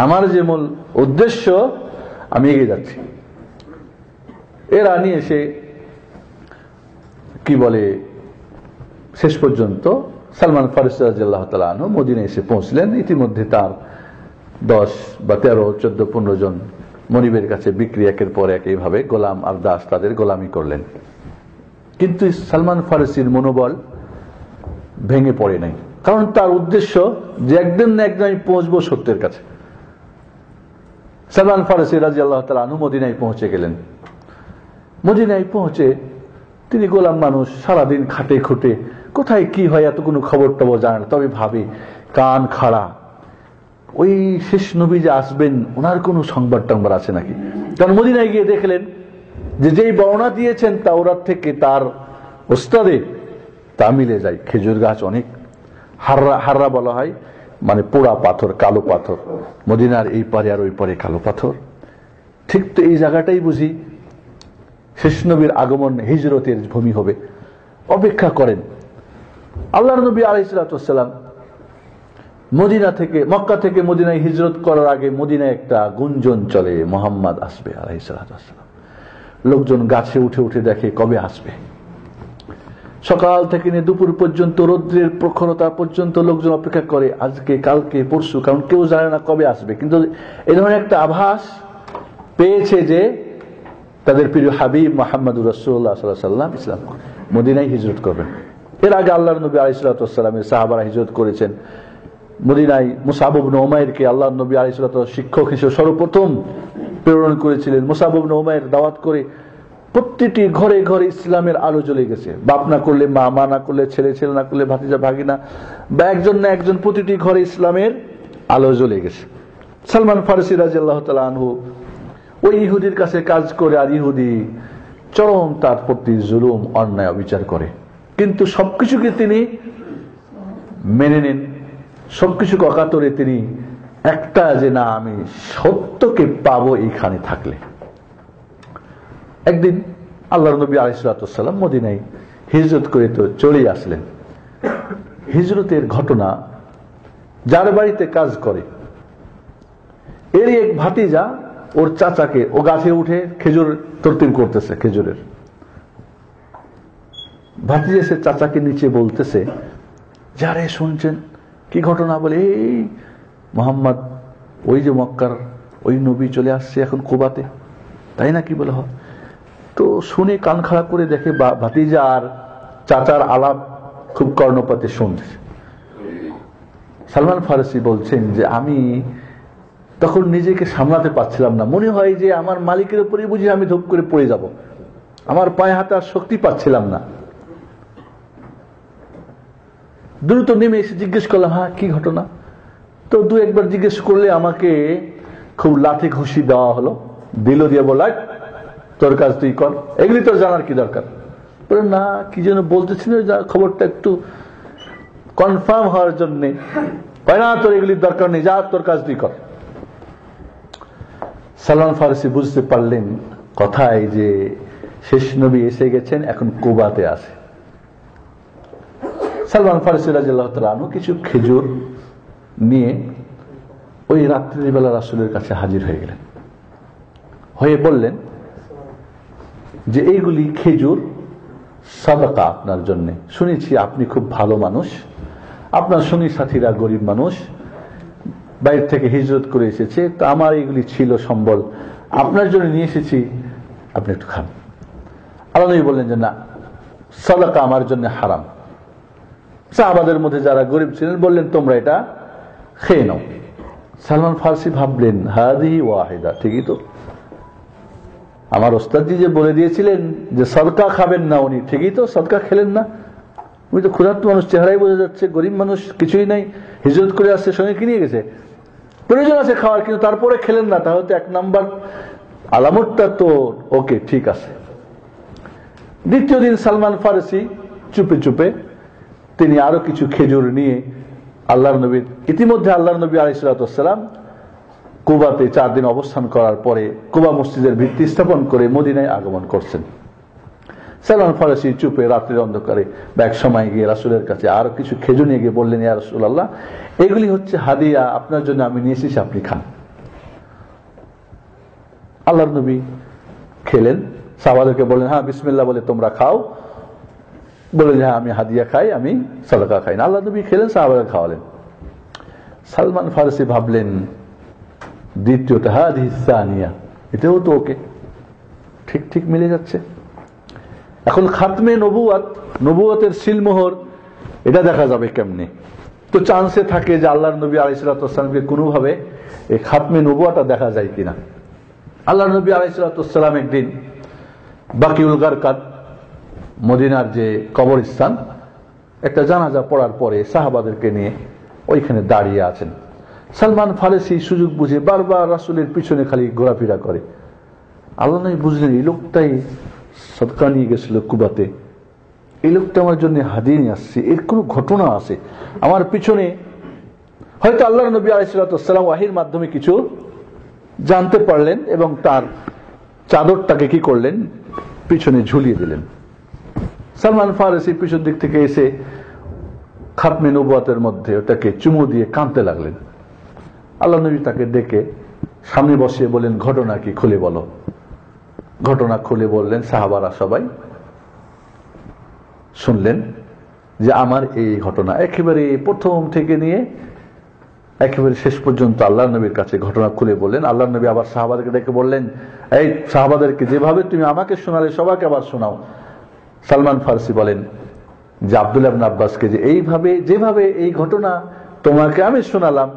আমার যে মূল উদ্দেশ্য, আমি এগিয়ে যাচ্ছি। এরা নিয়ে এসে কি বলে, শেষ পর্যন্ত সালমান ফারসি রাদিয়াল্লাহু তাআলা আনহু মদিনায় এসে পৌঁছলেন। ইতিমধ্যে তার 10 বা 13, 14, 15 জন মনিবের কাছে বিক্রি, একের পর এক এইভাবে গোলাম আর দাস তাদের গোলামি করলেন। কিন্তু সালমান ফারসির মনোবল ভেঙে পড়ে নাই, কারণ তার উদ্দেশ্য যে একদিন না একদিন আমি পৌঁছবো সত্যের কাছে। সালমান ফারসি রাদিয়াল্লাহু তাআলা আনহু মদিনায় পৌঁছে গেলেন। মদিনায় পৌঁছে তিনি গোলাম মানুষ, সারাদিন খাটে খুঁটে, কোথায় কি হয় এত কোনো খবর টবর জানে না। তবে ভাবে কান খাড়া, ওই শেষ নবী যে আসবেন ওনার কোনো সংবাদ টংবাদ আছে নাকি। কারণ মদিনায় গিয়ে দেখলেন যে যেই বর্ণনা দিয়েছেন তাওরাত থেকে তার ওস্তাদে তা মিলে যায়। খেজুর গাছ অনেক, হাররা হাররা বলা হয় মানে পোড়া পাথর, কালো পাথর, মদিনার এই পারে আর ওই পারে কালো পাথর। ঠিক তো এই জায়গাটাই বুঝি শেষ নবীর আগমন, হিজরতের ভূমি হবে। অপেক্ষা করেন। আল্লাহর নবী আলাইহিস সালাম মদিনা থেকে, মক্কা থেকে মদিনায় হিজরত করার আগে মদিনায় একটা গুঞ্জন চলে, মুহাম্মদ আসবে আলাইহিস সালাম। লোকজন গাছে উঠে উঠে দেখে কবে আসবে। সকাল থেকে নিয়ে দুপুর পর্যন্ত, রৌদ্রের প্রখরতা পর্যন্ত লোকজন অপেক্ষা করে, আজকে কালকে পরশু, কারণ কেউ জানে না কবে আসবে। কিন্তু এই ধরনের একটা আভাস পেয়েছে যে তাদের প্রিয় হাবিব মুহাম্মদুর রাসূলুল্লাহ সাল্লাল্লাহু আলাইহি ওয়াসাল্লাম ইসলাম মদিনায় হিজরত করবেন। এর আগে আল্লাহর নবী আলাইহিস সালামের সাহাবারা হিজরত করেছেন মদিনায়। মুসআব ইবনে উমাইরকে আল্লাহর নবী আলাইহিস সালাম শিক্ষক হিসেবে সর্বপ্রথম প্রেরণ করেছিলেন। মুসআব ইবনে উমাইর দাওয়াত করে প্রতিটি ঘরে ঘরে ইসলামের আলো জ্বলে গেছে। বাপ না করলে মা, মা না করলে ছেলে, ছেলে না করলে ভাতিজা ভাগিনা, বা একজন না একজন, প্রতিটি ঘরে ইসলামের আলো জ্বলে গেছে। সালমান ফারসি রাদিয়াল্লাহু তাআলা আনহু ওই ইহুদির কাছে কাজ করে, আর ইহুদি চরম তার প্রতি জুলুম, অন্যায়, অবিচার করে। কিন্তু সবকিছুকে তিনি মেনে নেন, সবকিছুকে অকাতরে তিনি একটা যে না, আমি সত্যকে পাবো এইখানে থাকলে। একদিন আল্লাহর নবী আলাইহিস সালাম মদিনায় হিজরত করে তো চলেই আসলেন। হিজরতের ঘটনা, যার বাড়িতে কাজ করে এরই এক ভাতিজা ওর চাচাকে, ও গাছে উঠে খেজুর তরতিব করতেছে, খেজুরের ভাতিজা সে চাচাকে নিচে বলতেছে, যারে শুনছেন কি ঘটনা? বলে এই মুহাম্মদ, ওই যে মক্কার ওই নবী চলে আসছে এখন কুবাতে, তাই না? কি বলে হয়। তো শুনে কান খাড়া করে দেখে ভাতিজা আর চাচার আলাপ খুব কর্ণপাতে শুনছে। সালমান ফারসি বলছেন যে আমি তখন নিজেকে সামলাতে পারছিলাম না, মনে হয় যে আমার মালিকের উপরে বুঝি আমি ধূপ করে পড়ে যাব, আমার পায়ে হাতে আর শক্তি পাচ্ছিলাম না। দ্রুত নেমে এসে জিজ্ঞেস করলাম, হ্যাঁ কি ঘটনা? তো দু একবার জিজ্ঞেস করলে আমাকে খুব লাঠি ঘুষি দেওয়া হলো, দিল দিয়ে বলল, তোর কাজ তুই কর, এগুলি তোর জানার কি দরকার? বলে না, কি যেন বলতেছিল, খবরটা একটু কনফার্ম হওয়ার জন্য। না, তোর এগুলির দরকার নেই, যা তোর কাজ তুই কর। সালমান ফারসি বুঝতে পারলেন কথায় যে শেষ নবী এসে গেছেন, এখন কুবাতে আছে। সালমান ফারসি রাদিয়াল্লাহু তাআলা আনহু কিছু খেজুর নিয়ে ওই রাত্রিবেলা রাসূলের কাছে হাজির হয়ে গেলেন, হয়ে বললেন যে এইগুলি খেজুর সাদাকা আপনার জন্য। শুনেছি আপনি খুব ভালো মানুষ, আপনার সঙ্গী সাথীরা গরিব মানুষ, বাইরে থেকে হিজরত করে এসেছে, তো আমার এইগুলি ছিল সম্বল, আপনার জন্য নিয়ে এসেছি, আপনি একটু খান। আল্লাহ নবী বললেন যে না, সাদাকা আমার জন্য হারাম। সাহাবাদের মধ্যে যারা গরিব ছিলেন বললেন তোমরা এটা খেয়ে নাও। সালমান ফারসি ভাবলেন হাদিহি ওয়াহিদা, ঠিকই তো, আমার ওস্তাদজি যে বলে দিয়েছিলেন যে সদকা খাবেন না, উনি ঠিকই তো সদকা খেলেন না। উনি তো ক্ষুধার্ত মানুষ, চেহারাই বোঝা যাচ্ছে, গরিব মানুষ, কিছুই নাই, হিজরত করে আসছে, সঙ্গে কি নিয়ে গেছে, প্রয়োজন আছে খাওয়ার, কিন্তু তারপরে খেলেন না, তাহলে তো এক নাম্বার আলামতটা তো ওকে, ঠিক আছে। দ্বিতীয় দিন সালমান ফারসি চুপে চুপে তিনি আরো কিছু খেজুর নিয়ে আল্লাহর নবীর, ইতিমধ্যে আল্লাহর নবী আলাইহিস সালাম কুবাতে 4 দিন অবস্থান করার পরে কুবা মসজিদের ভিত্তি স্থাপন করে মদিনায় আগমন করছেন। সালমান ফারসি চুপে রাত্রির অন্ধকারে বা এক সময় গিয়ে রাসূলের কাছে আরো কিছু খেজুর নিয়ে গিয়ে বললেন, ইয়া রাসূলুল্লাহ, এগুলি হচ্ছে হাদিয়া, আপনার জন্য আমি নিয়ে এসেছি, আপনি খান। আল্লাহর নবী খেলেন, সাহাবাদেরকে বললেন হ্যাঁ বিসমিল্লাহ বলে তোমরা খাও, বলে যে হ্যাঁ আমি হাদিয়া খাই, আমি সাদাকা খাই না। আল্লাহ নবী খেলেন, সাহাবাদের খাওয়ালেন। সালমান ফারসি ভাবলেন দ্বিতীয়টা হাদিহি সানিয়া, এটাও তো ওকে, ঠিক ঠিক মিলে যাচ্ছে। এখন খাতমে নবুয়াত, নবুয়তের সিলমোহর, এটা দেখা যাবে কেমনে? তো চান্সে থাকে যে আল্লাহর নবী আলাইহিস সালামকে কোনোভাবে এই খাতমে নবুয়াটা দেখা যায় কিনা। আল্লাহর নবী আলাইহিস সালাম একদিন বাকিউল গারকাদ, মদিনার যে কবরস্থান, একটা জানাজা পড়ার পরে সাহাবাদেরকে নিয়ে ওইখানে দাঁড়িয়ে আছেন। সালমান ফারসি সুযোগ বুঝে বারবার রাসূলের পিছনে খালি ঘোরাফেরা করে। আল্লাহ নবী বুঝলেন এই লোকটাই সদকা নিয়ে গেছিল কুবাতে, এই লোকটা আমার জন্য হাদিয়া নিয়ে আসছে, এর কোনো ঘটনা আছে আমার পিছনে। হয়তো আল্লাহর নবী আলাইহিস সালাম ওয়াহির মাধ্যমে কিছু জানতে পারলেন এবং তার চাদরটাকে কি করলেন, পিছনে ঝুলিয়ে দিলেন। সালমান ফারসি পিছন দিক থেকে এসে খাতমে নবুয়তের মধ্যে ওটাকে চুমু দিয়ে কাঁদতে লাগলেন। আল্লাহ নবী তাকে ডেকে সামনে বসিয়ে বলেন, ঘটনা কি খুলে বলো। ঘটনা খুলে বললেন, সাহাবারা সবাই শুনলেন যে আমার এই ঘটনা একেবারে প্রথম থেকে নিয়ে একেবারে শেষ পর্যন্ত আল্লাহ নবীর কাছে ঘটনা খুলে বললেন। আল্লাহ নবী আবার সাহাবাদেরকে ডেকে বললেন, এই সাহাবাদেরকে যেভাবে তুমি আমাকে শোনালে সবাইকে আবার শোনাও। সালমান ফারসি বলেন যে আব্দুল্লাহ ইবনে আব্বাসকে যে এইভাবে যেভাবে এই ঘটনা তোমাকে আমি শোনালাম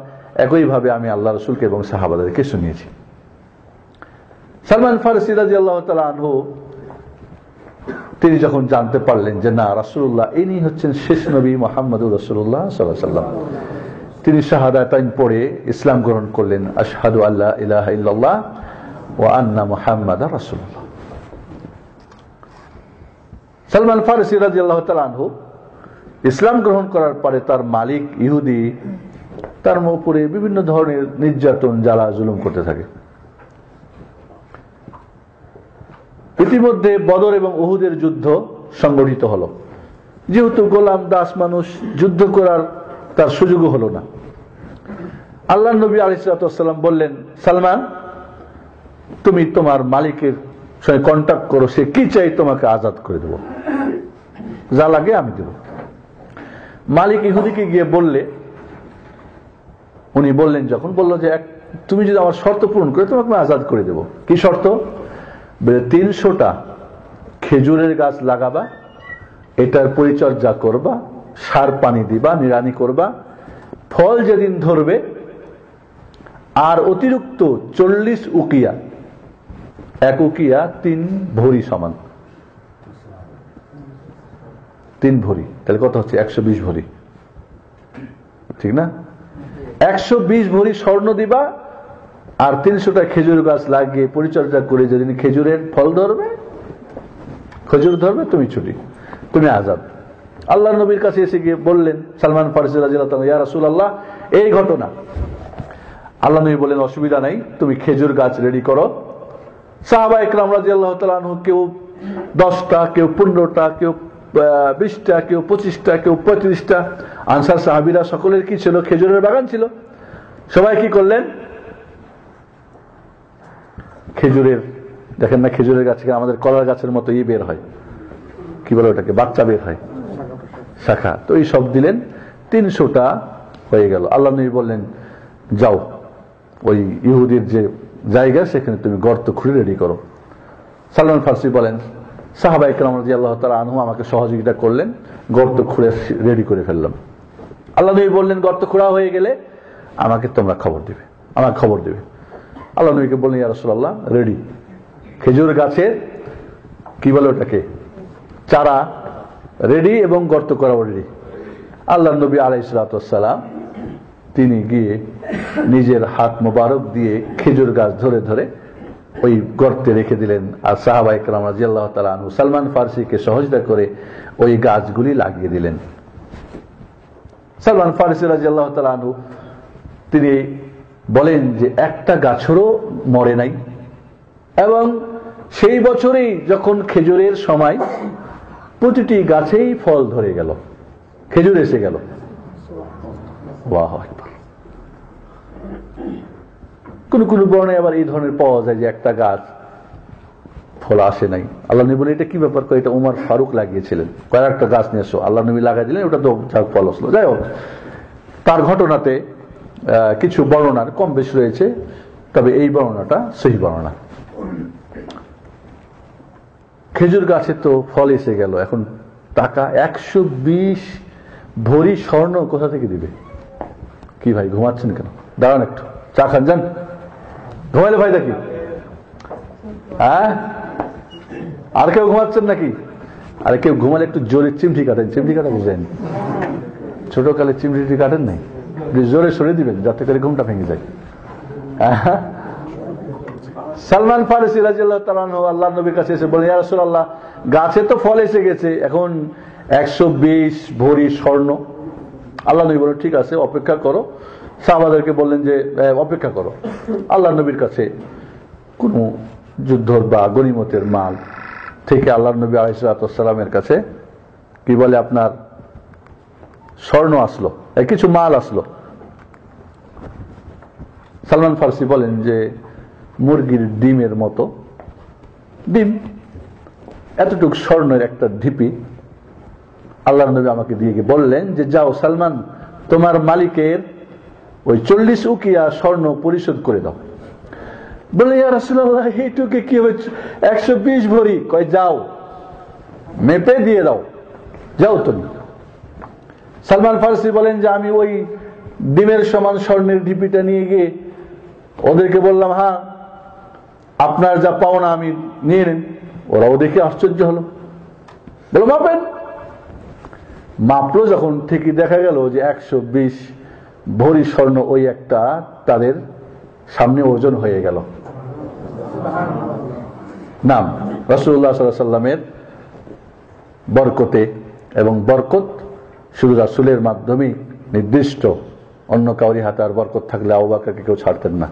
একইভাবে আমি আল্লাহ রাসূলকে এবং সাহাবাদেরকে শুনিয়েছি। সালমান ফারসি রাদিয়াল্লাহু তাআলা আনহু তিনি যখন জানতে পারলেন যে না, রাসূলুল্লাহ ইনি হচ্ছেন শেষ নবী মুহাম্মদুর রাসূলুল্লাহ সাল্লাল্লাহু আলাইহি ওয়াসাল্লাম, তিনি শাহাদাতাইন পড়ে ইসলাম গ্রহণ করলেন। আশহাদু আল্লা ইলাহা ইল্লাল্লাহ ওয়া আন্না মুহাম্মাদার রাসূলুল্লাহ। সালমান ফারসি রাদিয়াল্লাহু তাআলা আনহু ইসলাম গ্রহণ করার পরে তার মালিক ইহুদি তার উপরে বিভিন্ন ধরনের নির্যাতন জ্বালা জুলুম করতে থাকে। ইতিমধ্যে বদর এবং উহুদের যুদ্ধ সংগঠিত হলো। যেহেতু গোলাম দাস মানুষ, যুদ্ধ করার তার সুযোগও হলো না। আল্লাহ নবী আলাইহিস সালাম বললেন, সালমান তুমি তোমার মালিকের সঙ্গে কন্ট্যাক্ট করো, সে কি চাই তোমাকে আজাদ করে দেব, যা লাগে আমি দেব। মালিক ইহুদিকে গিয়ে বললে, উনি বললেন যখন, বললো যে তুমি যদি আমার শর্ত পূরণ করে তোমাকে আমি আজাদ করে দেব। কি শর্ত? 300টা খেজুরের গাছ লাগাবা, এটার পরিচর্যা করবা, সার পানি দিবা, নিড়ানি করবা, ফল যেদিন ধরবে আর অতিরিক্ত 40 উকিয়া, 1 উকিয়া 3 ভরি সমান, 3 ভরি, তাহলে কত হচ্ছে 120 ভরি, ঠিক না? 120 ভরি স্বর্ণ দিবা আর 300টা খেজুর গাছ লাগিয়ে পরিচর্যা করে যেদিন খেজুরের ফল ধরবে, খেজুর ধরবে, তুমি ছুটি, তুমি আজাদ। আল্লাহ নবীর কাছে এসে গিয়ে বললেন সালমান ফারসি রাদিয়াল্লাহু তাআলা, ইয়া রাসূলুল্লাহ এই ঘটনা। আল্লাহ নবী বলেন, অসুবিধা নাই, তুমি খেজুর গাছ রেডি করো। সাহাবা ইকরাম রাদিয়াল্লাহু তাআলা আনহু কেউ 10টা, কেউ 15টা, কেউ 20টা, কেউ 25টা, কেউ 35টা, আনসার সাহাবীরা সকলের কি ছিল, খেজুরের বাগান ছিল। সবাই কি করলেন, খেজুরের, দেখেন না খেজুরের গাছ থেকে আমাদের কলার গাছের মতো বের হয়, কি বলে ওটাকে, বাচ্চা বের হয়, শাখা, তো এই সব দিলেন, 300টা হয়ে গেল। আল্লাহ নবী বললেন, যাও ওই ইহুদির যে জায়গা সেখানে তুমি গর্ত খুঁড়ে রেডি করো। সালমান ফারসি বলেন, সাহাবা ইকরাম রাদিয়াল্লাহু তাআলা আনহু আমাকে সহযোগিতা করলেন, গর্ত খুঁড়ে রেডি করে ফেললাম। আল্লাহ নবী বললেন, গর্ত খোঁড়া হয়ে গেলে আমাকে তোমরা খবর দিবে, আমাকে খবর দিবে। আল্লাহ নবীকে বললেন, ইয়া রাসূলুল্লাহ রেডি, খেজুর গাছের কি বলে ওটাকে, চারা রেডি এবং গর্ত করা রেডি। আল্লাহ নবী আলাইহিস সালাম তিনি গিয়ে নিজের হাত মোবারক দিয়ে খেজুর গাছ ধরে ধরে ওই গর্তে রেখে দিলেন। আর সাহাবা ইকরাম রাদিয়াল্লাহু তাআলা আনহু সালমান ফারসিকে সহযোগিতা করে ওই গাছগুলি লাগিয়ে দিলেন। সালমান ফারসি রাদিয়াল্লাহু তাআলা আনহু তিনি বলেন যে একটা গাছেরও মরে নাই, এবং সেই বছরেই যখন খেজুরের সময় প্রতিটি গাছেই ফল ধরে গেল, খেজুর এসে গেল। আল্লাহু আকবার। কোন কোন বর্ণায় আবার এই ধরনের পাওয়া যায় যে একটা গাছ ফল আসে নাই। আল্লাহ নবী বলে, এটা কি ব্যাপার? এটা উমর ফারুক লাগিয়েছিলেন, কয়েকটা গাছ নিয়ে এসো, আল্লাহ নবী লাগাই দিলেন, ওটা তো ফল আসলো। যাই হোক, তার ঘটনাতে কিছু বর্ণনার কম বেশি রয়েছে, তবে এই বর্ণনাটা সহি বর্ণনা। খেজুর গাছে তো ফল এসে গেল, এখন টাকা 120 ভরি স্বর্ণ কোথা থেকে দিবে? কি ভাই ঘুমাচ্ছেন কেন? দাঁড়ান একটু, চা খান, যান, ঘুমাইলে ভাই দেখি। হ্যাঁ, আর কেউ ঘুমাচ্ছেন নাকি? আরে কেউ ঘুমালে একটু জোরে চিমটি কাটেন, চিমটি কাটা বুঝেন, ছোট কালে চিমটি কাটেন নাই, জোরে সরে দিবেন যাতে করে ঘুমটা ভেঙে যায়। সালমান ফারসি রাদিয়াল্লাহু তাআলা আনহু আল্লাহর নবীর কাছে এসে বলেন, ইয়া রাসূলুল্লাহ গাছে তো ফল এসে গেছে, এখন 120 ভরি স্বর্ণ। আল্লাহ নবী বলেন ঠিক আছে অপেক্ষা করো। সাহাবাদেরকে বললেন যে অপেক্ষা করো, আল্লাহ নবীর কাছে কোন যুদ্ধর বা গনিমতের মাল থেকে আল্লাহ নবী আলাইহিস সালামের কাছে কি বলে আপনার স্বর্ণ আসলো, কিছু মাল আসলো। সালমান ফারসি বলেন যে মুরগির ডিমের মতো ডিম, এতটুকু স্বর্ণের একটা ঢিপি আল্লাহ নবী আমাকে দিয়ে গিয়ে বললেন যে যাও সালমান, তোমার মালিকের ওই 40 উকিয়া স্বর্ণ পরিশোধ করে দাও। বলে ইয়া রাসূলুল্লাহ এইটুকু কি হচ্ছে, 120 ভরি। কয় যাও মেপে দিয়ে দাও, যাও তুমি। সালমান ফারসি বলেন যে আমি ওই ডিমের সমান স্বর্ণের ঢিপিটা নিয়ে গিয়ে ওদেরকে বললাম হ্যাঁ আপনার যা পাওনা আমি নিয়ে নেন। ওরাও দেখে আশ্চর্য হলো, বলো মাপেন। মাপলো যখন ঠিকই দেখা গেল যে 120 ভরি স্বর্ণ ওই একটা তাদের সামনে ওজন হয়ে গেল। নাম রাসূলুল্লাহ সাল্লাল্লাহু আলাইহি সাল্লামের বরকতে, এবং বরকত শুধু রাসূলের মাধ্যমে নির্দিষ্ট, অন্য কাউরি হাতে আর বরকত থাকলে আবু বকরকে কেউ ছাড়তেন না।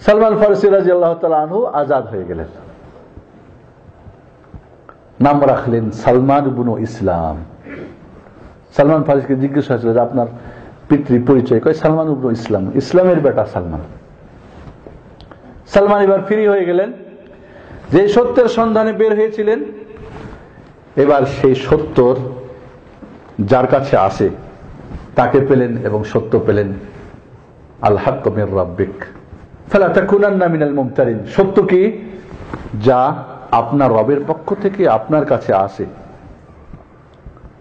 সালমান ফারসি রাদিয়াল্লাহু তাআলা আনহু আজাদ হয়ে গেলেন, নাম রাখলেন সালমান ইবনে ইসলাম। সালমান ফারসিকে জিজ্ঞাসা হয়েছিল যে আপনার পিতৃ পরিচয়, কয় সালমান ইবনে ইসলাম, ইসলামের বেটা সালমান। সালমান এবার ফ্রি হয়ে গেলেন, যে সত্যের সন্ধানে বের হয়েছিলেন এবার সেই সত্যর যার কাছে আসে তাকে পেলেন এবং সত্য পেলেন। আল হাক্ক মির রাব্বিক ফালা তাকুনান্না মিনাল মুমতারিন। সত্য কি? যা আপনার রবের পক্ষ থেকে আপনার কাছে আসে।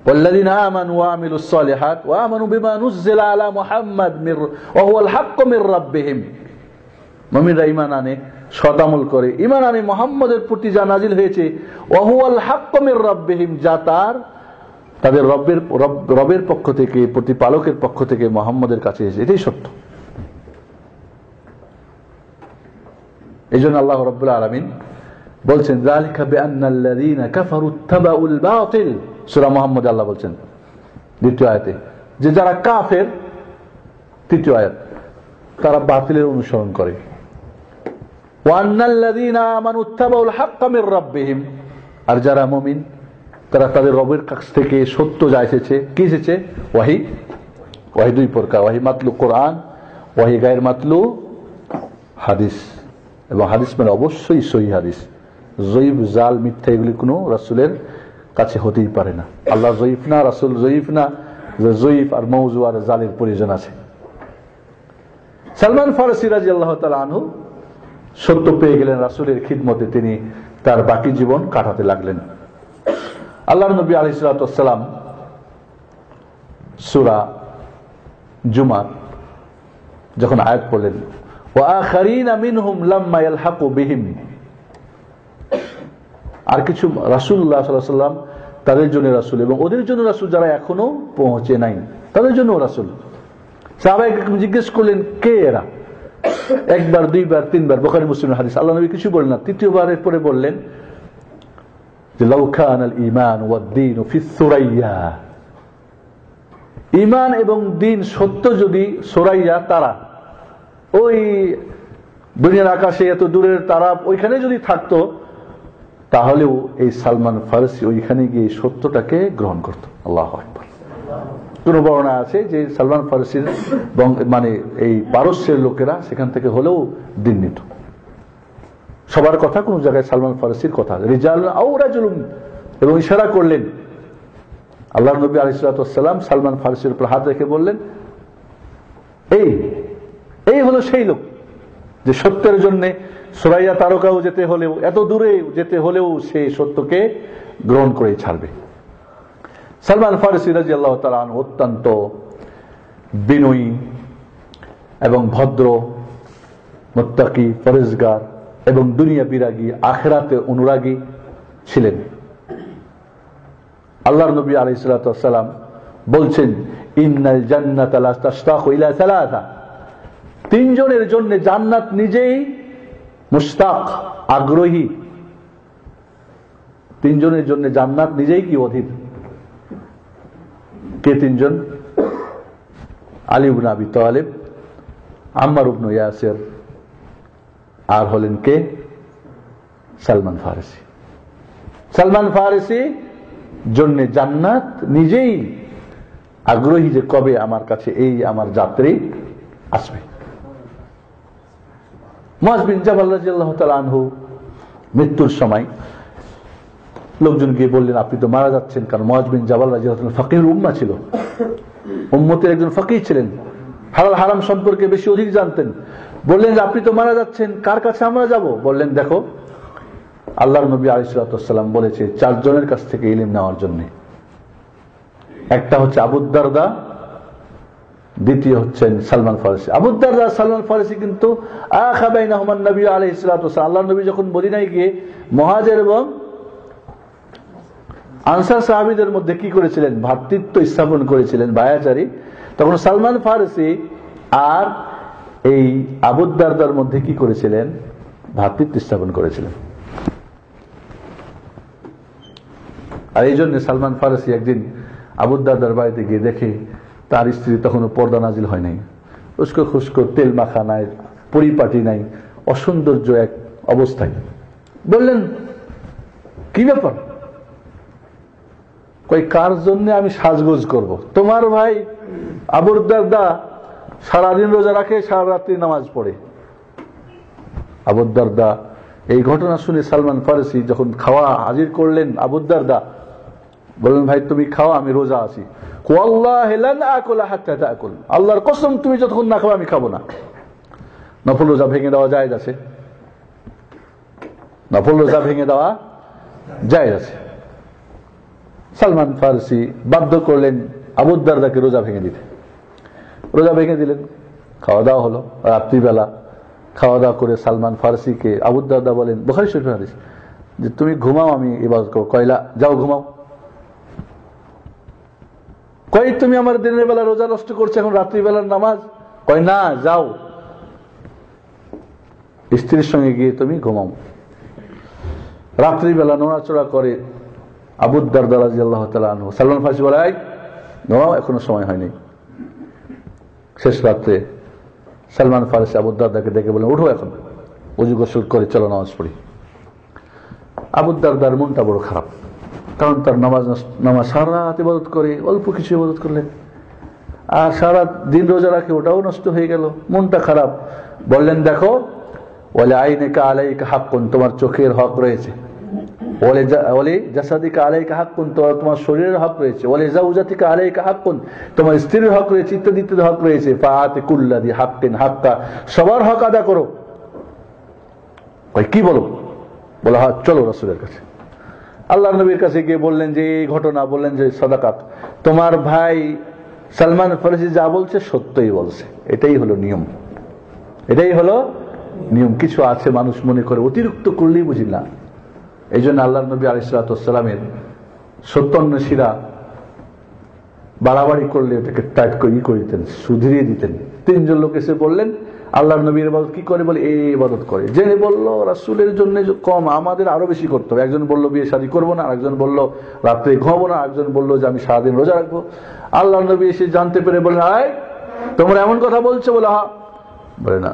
ওয়াল্লাযিনা আমানু ওয়া আমিলুস সালিহাত ওয়া আমানু বিমা নুযিলা আলা মুহাম্মাদ ওয়া হুয়াল হাক্কু মির রাব্বিহিম। মুমিনরা ঈমান আনে, সৎ আমল করে, ঈমান আনে মুহাম্মদের প্রতি যা নাজিল হয়েছে, ওয়া হুয়াল হাক্কু মির রাব্বিহিম, যা তাদের রবের পক্ষ থেকে, প্রতিপালকের পক্ষ থেকে মুহাম্মদের কাছে এসেছে, এটাই সত্য। এইজন্য আল্লাহ রাব্বুল আলামিন বলছেন যালিকা বিআন্নাল্লাযীনা কাফারু ইত্তাবাউল বাতিল। সূরা মুহাম্মদ আল্লাহ বলছেন দ্বিতীয় আয়াতে যে যারা কাফের, তৃতীয় আয়াত, তারা বাতিলের অনুসরণ করে। ওয়া আন্নাল্লাযীনা আমানু ইত্তাবাউল হাক্কা মির রাব্বিহিম, আর যারা মুমিন তারা তাদের রবের কাছ থেকে সত্য যা এসেছে, কি এসেছে? ওয়াহি। ওয়াহি দুই প্রকার, ওয়াহি মাতলু কোরআন, ওয়াহি গায়র মাতলু হাদিস। এবং হাদিস মানে অবশ্যই সহিহ হাদিস। জয়ীফ, জাল, মিথ্যা এগুলি কোনো রাসূলের কাছে হতেই পারে না। আল্লাহ জয়ীফ না, রাসূল জয়ীফ না, যে জয়ীফ আর মওযু আর জালের প্রয়োজন আছে। সালমান ফারসি রাদিয়াল্লাহু তাআলা আনহু সত্য পেয়ে গেলেন, রাসূলের খিদমতে তিনি তার বাকি জীবন কাটাতে লাগলেন। আল্লাহর নবী আলাইহিস সালাতু ওয়াস সালাম সূরা জুমা যখন আয়াত পড়লেন ওয়া আখারিনা মিনহুম লাম্মা ইয়ালহাকু বিহিম, আর কিছু রাসূলুল্লাহ সাল্লাল্লাহু আলাইহি ওয়াসাল্লাম তাদের জন্য রাসূল, এবং ওদের জন্য রাসূল যারা এখনো পৌঁছে নাই তাদের জন্য রাসূল। সাহাবায়ে কেরাম জিজ্ঞেস করলেন কে এরা? একবার, দুইবার, তিনবার, বুখারী মুসলিমের হাদিস। আল্লাহ নবী কিছু বললেন না, তৃতীয়বারের পরে বললেন যে লাউ কানাল ঈমান ওয়াদ দীন ফি সুরাইয়া, ঈমান এবং দ্বীন সত্য যদি সুরাইয়া তারা, ওই দুনিয়ার আকাশে এত দূরের তারা ওইখানে যদি থাকতো, তাহলেও এই সালমান ফারসি ওইখানে গিয়ে সত্যটাকে গ্রহণ করত। আল্লাহু আকবার। কোন বর্ণনা আছে যে সালমান ফারসির মানে এই পারস্যের লোকেরা সেখান থেকে হলেও দিন নিত। সবার কথা কোন জায়গায় সালমান ফারসির কথা, রিজাল আও রাজুলুন, এবং ইশারা করলেন। আল্লাহর নবী আলাইহিস সালাতু ওয়াস সালাম সালমান ফারসির উপর হাত রেখে বললেন এই হলো সেই লোক যে সত্যের জন্য সুরাইয়া তারকাও যেতে হলেও, এত দূরে যেতে হলেও সে সত্যকে গ্রহণ করে ছাড়বে। সালমান ফারসি রাদিয়াল্লাহু তাআলা আনহু অত্যন্ত বিনয়ী এবং ভদ্র, মুত্তাকি, পরহেজগার এবং দুনিয়া বিরাগী, আখিরাতে অনুরাগী ছিলেন। আল্লাহর নবী আলাইহিস সালাতু ওয়াস সালাম বলছেন ইন্নাল জান্নাতা লা তাশতাকু ইলা সালাসা, তিনজনের জন্য জান্নাত নিজেই মুশতাক, আগ্রহী। তিনজনের জন্য জান্নাত নিজেই কি অধীর। কে তিনজন? আলী ইবনে আবি তালিব, আম্মার ইবনে ইয়াসির, আর হলেন কে? সালমান ফারসি। সালমান ফারসি জন্য জান্নাত নিজেই আগ্রহী যে কবে আমার কাছে এই আমার যাত্রী আসবে। মুআয বিন জাবাল রাদিয়াল্লাহু তাআলা আনহু মৃত্যুর সময় লোকজন গিয়ে বললেন, আপনি তো মারা যাচ্ছেন। কারণ মুআয বিন জাবাল রাদিয়াল্লাহু তাআলা ফকিহুল উম্মাহ ছিল, উম্মতের একজন ফকিহ ছিলেন, হালাল হারাম সম্পর্কে বেশি অধিক জানতেন। বললেন যে আপনি তো মারা যাচ্ছেন, কার কাছে আমরা যাব? বললেন, দেখো আল্লাহর নবী আলাইহিস সালাতু ওয়াস সালাম বলেছে 4 জনের কাছ থেকে ইলম নেওয়ার জন্য। একটা হচ্ছে আবু দারদা, দ্বিতীয় হচ্ছেন সালমান ফারসি। আবু দারদা সালমান ফারসি কিন্তু আখা বাইনাহুমান নবী আলাইহিস সালাতু ওয়াস সালাম, আল্লাহর নবী যখন মদিনায় গিয়ে মুহাজির এবং আনসার সাহাবীদের মধ্যে কি করেছিলেন? ভ্রাতৃত্ব স্থাপন করেছিলেন, বায়াচারী। তখন সালমান ফারসি আর এই আবু দারদার মধ্যে কি করেছিলেন? ভ্রাতৃত্ব স্থাপন করেছিলেন। আর এই জন্য সালমান ফারসি একদিন আবু দারদার বাড়িতে গিয়ে দেখে তার স্ত্রী তখনও পর্দা নাজিল হয় নাই, উস্কো খুস্কো, তেল মাখা নাই, পরিপাটি নাই, অসৌন্দর্য এক অবস্থায়। বললেন, কি ব্যাপার? কই, কার জন্য আমি সাজগোজ করব? তোমার ভাই আবু দারদা সারাদিন রোজা রাখে, সারা রাত্রি নামাজ পড়ে। আবু দারদা এই ঘটনা শুনে সালমান ফারসি যখন খাওয়া হাজির করলেন, আবু দারদা বললেন, ভাই তুমি খাও, আমি রোজা আছি। ওয়াল্লাহি লান আকুলা হাত্তা তাকুল, আল্লাহর কসম তুমি যতক্ষণ না খাও আমি খাবো না। নফল রোজা ভেঙে দেওয়া জায়েজ আছে, নফল রোজা ভেঙে দেওয়া জায়েজ আছে। সালমান ফারসি বাধ্য করলেন আবু দারদাকে রোজা ভেঙে দিতে। রোজা ভেঙে দিলেন, খাওয়া দাওয়া হলো। রাত্রিবেলা খাওয়া দাওয়া করে সালমান ফারসিকে আবু দারদা বলেন, বুখারী শরীফের হাদিস, যে তুমি ঘুমাও, আমি ইবাদত করব। কয়লা, যাও ঘুমাও। কই, তুমি আমার দিনের বেলা রোজা নষ্ট করছো, এখন রাত্রিবেলার নামাজ? কয়, না, যাও স্ত্রীর সঙ্গে গিয়ে তুমি ঘুমাও। রাত্রিবেলা নড়াচড়া করে আবু দারদা রাদিয়াল্লাহু তাআলা আনহু। সালমান ফারসি বলে, ঘুমাও, এখনো সময় হয়নি। শেষ রাত্রে সালমান ফারসি আবু দারদাকে ডেকে বলেন, উঠো, এখন ওযু গোসল করে চলো নামাজ পড়ি। আবু দারদার মনটা বড় খারাপ, কারণ তার নামাজ সারা রাত ইবাদত করে, অল্প কিছু ইবাদত করলেন, আর সারা দিন রোজা রাখে, ওটাও নষ্ট হয়ে গেল। মনটা খারাপ। বললেন, দেখো, ওয়ালি আইনিকা আলাইকা হাক্কুন, তোমার চোখের হক রয়েছে। ওয়ালি জাসাদিকা আলাইকা হাক্কুন, তোমার শরীরের হক রয়েছে। ওয়ালি জাওজাতিকা আলাইকা হাক্কুন, তোমার স্ত্রীর হক রয়েছে, ইত্যাদি ইত্যাদি হক রয়েছে। ফাআতি কুল্লাযি হাক্কিন হাক্কা, সবার হক আদা করো। কি বলো? বলা, হ্যাঁ, চলো রাসূলের কাছে। আল্লাহর নবীর কাছে গিয়ে বললেন যে এই ঘটনা, বললেন যে সাদাকাত, তোমার ভাই সালমান ফারসি যা বলছে সত্যই বলছে। এটাই হলো নিয়ম, এটাই হলো নিয়ম। কিছু আছে মানুষ মনে করে অতিরিক্ত করলেই বুঝি না। এই জন্য আল্লাহর নবী আলাইহিস সালাতু ওয়াস সালামের সত্যান্বেষীরা বাড়াবাড়ি করলে এটাকে টাইট করে দিতেন, সুধরিয়ে দিতেন। 3 জন লোক এসে বললেন, আল্লাহর নবীর ইবাদত কি করে? বলে, এই ইবাদত করে। জেনে বললো রাসূলের জন্য কম, আমাদের আরো বেশি করতে হবে। একজন বললো বিয়ে শাদী করবো না, আরেকজন বললো রাত্রে ঘুমাবো না, আরেকজন বললো যে আমি সারাদিন রোজা রাখবো। আল্লাহর নবী এসে জানতে পেরে বললেন, আয় তোমরা এমন কথা বলছো? বলে, হ্যাঁ। বলে, না,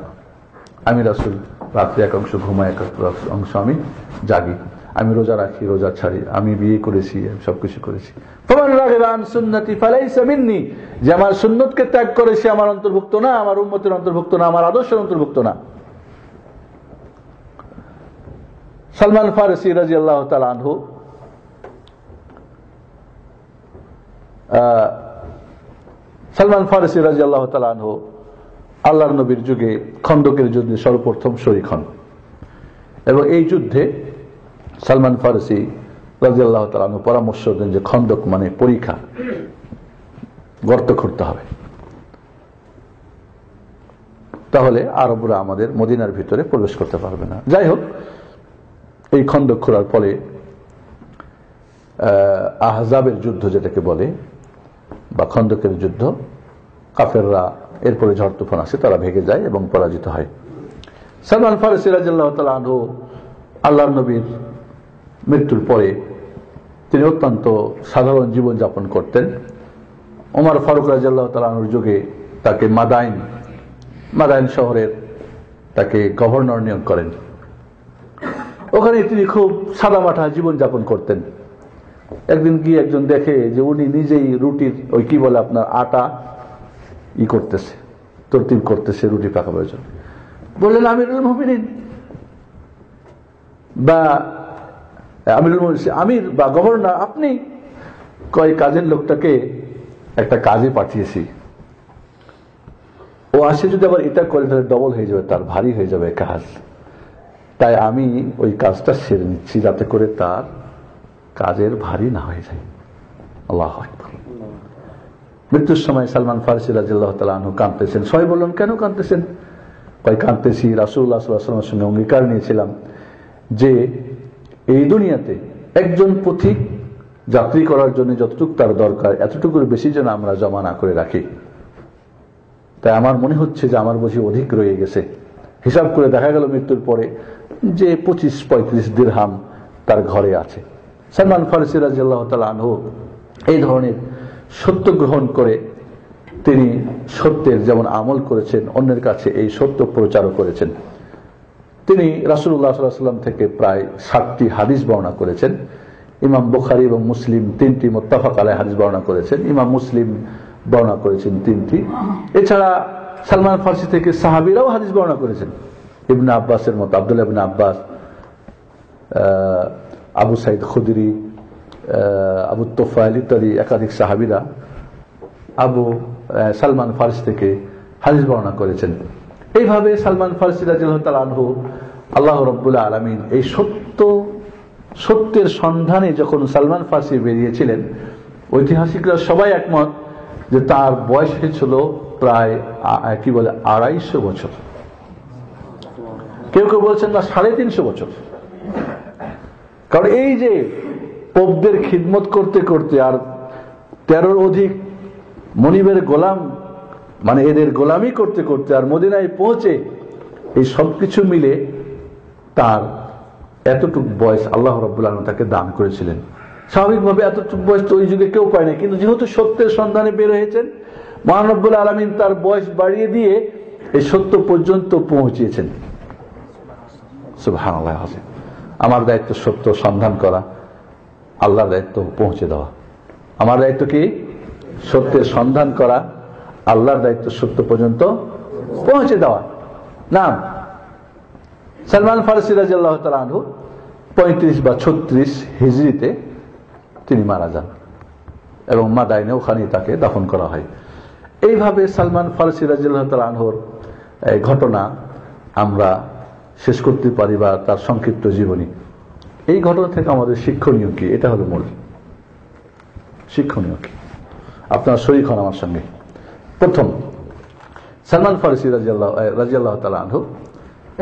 আমি রাসূল রাত্রে এক অংশ ঘুমাই, এক অংশ আমি জাগি, আমি রোজা রাখি, রোজা ছাড়ি, আমি বিয়ে করেছি, আমি সবকিছু করেছি। ফামান রাগিবা আন সুন্নতি ফালাইসা মিন্নি, যে আমার সুন্নতকে ত্যাগ করে সে আমার অন্তর্ভুক্ত না, আমার উম্মতের অন্তর্ভুক্ত না, আমার আদর্শের অন্তর্ভুক্ত না। সালমান ফারসি রাদিয়াল্লাহু তাআলা আনহু সালমান ফারসি রাদিয়াল্লাহু তাআলা আনহু আল্লাহর নবীর যুগে খন্দকের যুদ্ধে সর্বপ্রথম শরীক হন, এবং এই যুদ্ধে সালমান ফারসি রাদিয়াল্লাহু তাআলা আনহু পরামর্শ দেন যে খন্দক মানে পরীক্ষা, গর্ত করতে হবে, তাহলে আরবরা আমাদের মদিনার ভিতরে প্রবেশ করতে পারবে না। যাই হোক, এই খন্দক খোঁড়ার ফলে আহজাবের যুদ্ধ যেটাকে বলে, বা খন্দকের যুদ্ধ, কাফেররা এরপরে ঝড় তুফান আসে, তারা ভেঙে যায় এবং পরাজিত হয়। সালমান ফারসি রাদিয়াল্লাহু তাআলা আনহু আল্লাহর নবীর মৃত্যুর পরে তিনি অত্যন্ত সাধারণ জীবনযাপন করতেন। ওমর ফারুক রাদিয়াল্লাহু তাআলা আনহুর যুগে তাকে মাদাইন শহরের তাকে গভর্নর নিয়োগ করেন। ওখানে তিনি খুব সাদামাটা জীবনযাপন করতেন। একদিন গিয়ে একজন দেখে যে উনি নিজেই রুটির ওই কি বলে আপনার আটা করতেছে, তরতিব করতেছে রুটি পাকাবার জন্য। বললেন আমিরুল মুমিনিন বা আমির বা গভর্নর, আপনি কয় কাজের লোকটাকে একটা কাজে পাঠিয়েছি, ও আসে যদি আবার এটা করে তাহলে ডবল হয়ে যাবে, তার ভারী হয়ে যাবে কাজ, তাই আমি ওই কাজটা সেরে নিচ্ছি যাতে করে তার কাজের ভারী না হয়ে যায়। আল্লাহু আকবার। মৃত্যুর সময় সালমান ফারসি রাদিয়াল্লাহু তাআলা আনহু কাঁদতেছেন। সবাই বললেন কেন কাঁদতেছেন? কয় কাঁদতেছি, রাসূলুল্লাহ সাল্লাল্লাহু আলাইহি ওয়াসাল্লামের সঙ্গে অঙ্গীকার নিয়েছিলাম যে এই দুনিয়াতে একজন পথিক যাত্রী করার জন্য যতটুকু তার দরকার এতটুকুর বেশি যেন আমরা জমা না করে রাখি। তাই আমার মনে হচ্ছে যে আমার বুঝি অধিক রয়ে গেছে। হিসাব করে দেখা গেল মৃত্যুর পরে যে 25-35 দিরহাম তার ঘরে আছে। সালমান ফারসি রাদিয়াল্লাহু তাআলা আনহু এই ধরনের সত্য গ্রহণ করে তিনি সত্যের যেমন আমল করেছেন, অন্যের কাছে এই সত্য প্রচারও করেছেন। তিনি রাসূলুল্লাহ সাল্লাল্লাহু আলাইহি ওয়াসাল্লাম থেকে প্রায় 60টি হাদিস বর্ণনা করেছেন। ইমাম বুখারী এবং মুসলিম 3টি মুত্তাফাক আলাইহি হাদিস বর্ণনা করেছেন, ইমাম মুসলিম বর্ণনা করেছেন 3টি। এছাড়া সালমান ফারসি থেকে সাহাবীরাও হাদিস বর্ণনা করেছেন। ইবনে আব্বাসের মতো আব্দুল্লাহ ইবনে আব্বাস, আবু সাইদ খুদরি, আবু তুফাইল ইত্যাদি একাধিক সাহাবীরা সালমান ফারসি থেকে হাদিস বর্ণনা করেছেন। এইভাবে সালমান ফারসি রাদিয়াল্লাহু তাআলা আনহু আল্লাহ রাব্বুল আলামিন এই সত্যের সন্ধানে যখন সালমান ফারসি বেরিয়েছিলেন, ঐতিহাসিকরা সবাই একমত যে তার বয়স হয়েছিল প্রায় 250 বছর। কেউ কেউ বলছেন না 350 বছর। কারণ এই যে পোপদের খিদমত করতে করতে আর 13 অধিক মনিবের গোলাম, মানে এদের গোলামি করতে করতে আর মদিনায় পৌঁছে এই সবকিছু মিলে তার এতটুকু বয়স আল্লাহ রাব্বুল আলামিন তাকে দান করেছিলেন। স্বাভাবিকভাবে এতটুকু বয়স তো ওই যুগে কেউ পায় না, কিন্তু যেহেতু সত্যের সন্ধানে বের হয়েছেন, মহান রব্বুল আলামিন তার বয়স বাড়িয়ে দিয়ে এই সত্য পর্যন্ত পৌঁছিয়েছেন। সুবহানাল্লাহ। আমার দায়িত্ব সত্য সন্ধান করা, আল্লাহর দায়িত্ব পৌঁছে দেওয়া। আমার দায়িত্ব কি? সত্যের সন্ধান করা, আল্লাহর দায়িত্ব সত্য পর্যন্ত পৌঁছে দেওয়া। না, সালমান ফারসি রাদিয়াল্লাহু তাআলা আনহু 35 বা 36 হিজরিতে তিনি মারা যান এবং মাদাইনে ওখানেই তাকে দাফন করা হয়। এইভাবে সালমান ফারসি রাদিয়াল্লাহু তাআলা আনহুর ঘটনা আমরা শেষ করতে পারি, বা তার সংক্ষিপ্ত জীবনী। এই ঘটনা থেকে আমাদের শিক্ষণীয় কি, এটা হলো মূল শিক্ষণীয় কি। আপনারা শরীক হন আমার সঙ্গে। প্রথম, সালমান ফারসি রাদিয়াল্লাহু তাআলা আনহু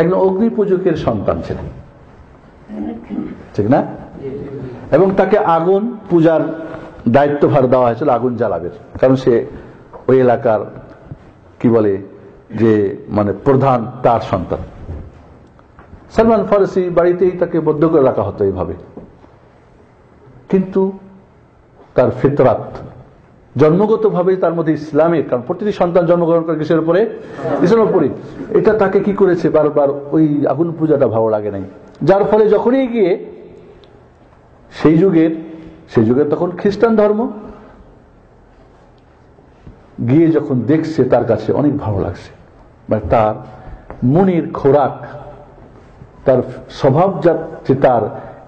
একজন অগ্নি পূজকের সন্তান ছিলেন, ঠিক না? এবং তাকে আগুন পূজার দায়িত্বভার দেওয়া হয়েছিল, আগুন জ্বালাবের। কারণ সে ওই এলাকার কি বলে যে মানে প্রধান, তার সন্তান। সালমান ফারসি বাড়িতেই তাকে বদ্ধ করে রাখা হতো এইভাবে। কিন্তু তার ফিতরাত, জন্মগতভাবে তার মধ্যে ইসলামের, কারণ প্রতিটি সন্তান জন্মগ্রহণ করে কিসের উপরে? ইসলামের উপরে। এটা তাকে কি করেছে, বারবার ওই আগুন পূজাটা ভালো লাগে নাই, যার ফলে যখনই গিয়ে সেই যুগের তখন খ্রিস্টান ধর্ম, গিয়ে যখন দেখছে তার কাছে অনেক ভালো লাগছে। মানে তার মনির খোরাক, তার স্বভাব যে তার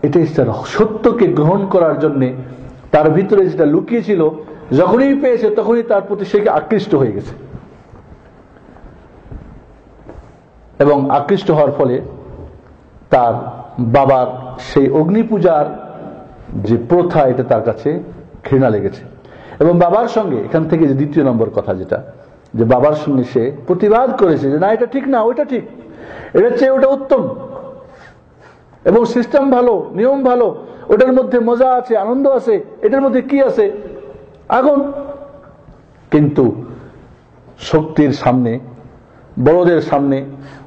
এটাই, তার সত্যকে গ্রহণ করার জন্য তার ভিতরে যেটা লুকিয়েছিল, যখনই পেয়েছে তখনই তার প্রতি সে আকৃষ্ট হয়ে গেছে। এবং আকৃষ্ট হওয়ার ফলে তার বাবার সেই অগ্নি পূজার যে প্রথা, এটা তার কাছে ঘৃণা লেগেছে। এবং বাবার সঙ্গে, এখান থেকে যে দ্বিতীয় নম্বর কথা যেটা, যে বাবার সঙ্গে সে প্রতিবাদ করেছে যে না, এটা ঠিক না, ওইটা ঠিক, এটার চেয়ে ওটা উত্তম, এবং সিস্টেম ভালো, নিয়ম ভালো, ওটার মধ্যে মজা আছে, আনন্দ আছে, এটার মধ্যে কি আছে? আগুন। কিন্তু শক্তির সামনে, বড়দের সামনে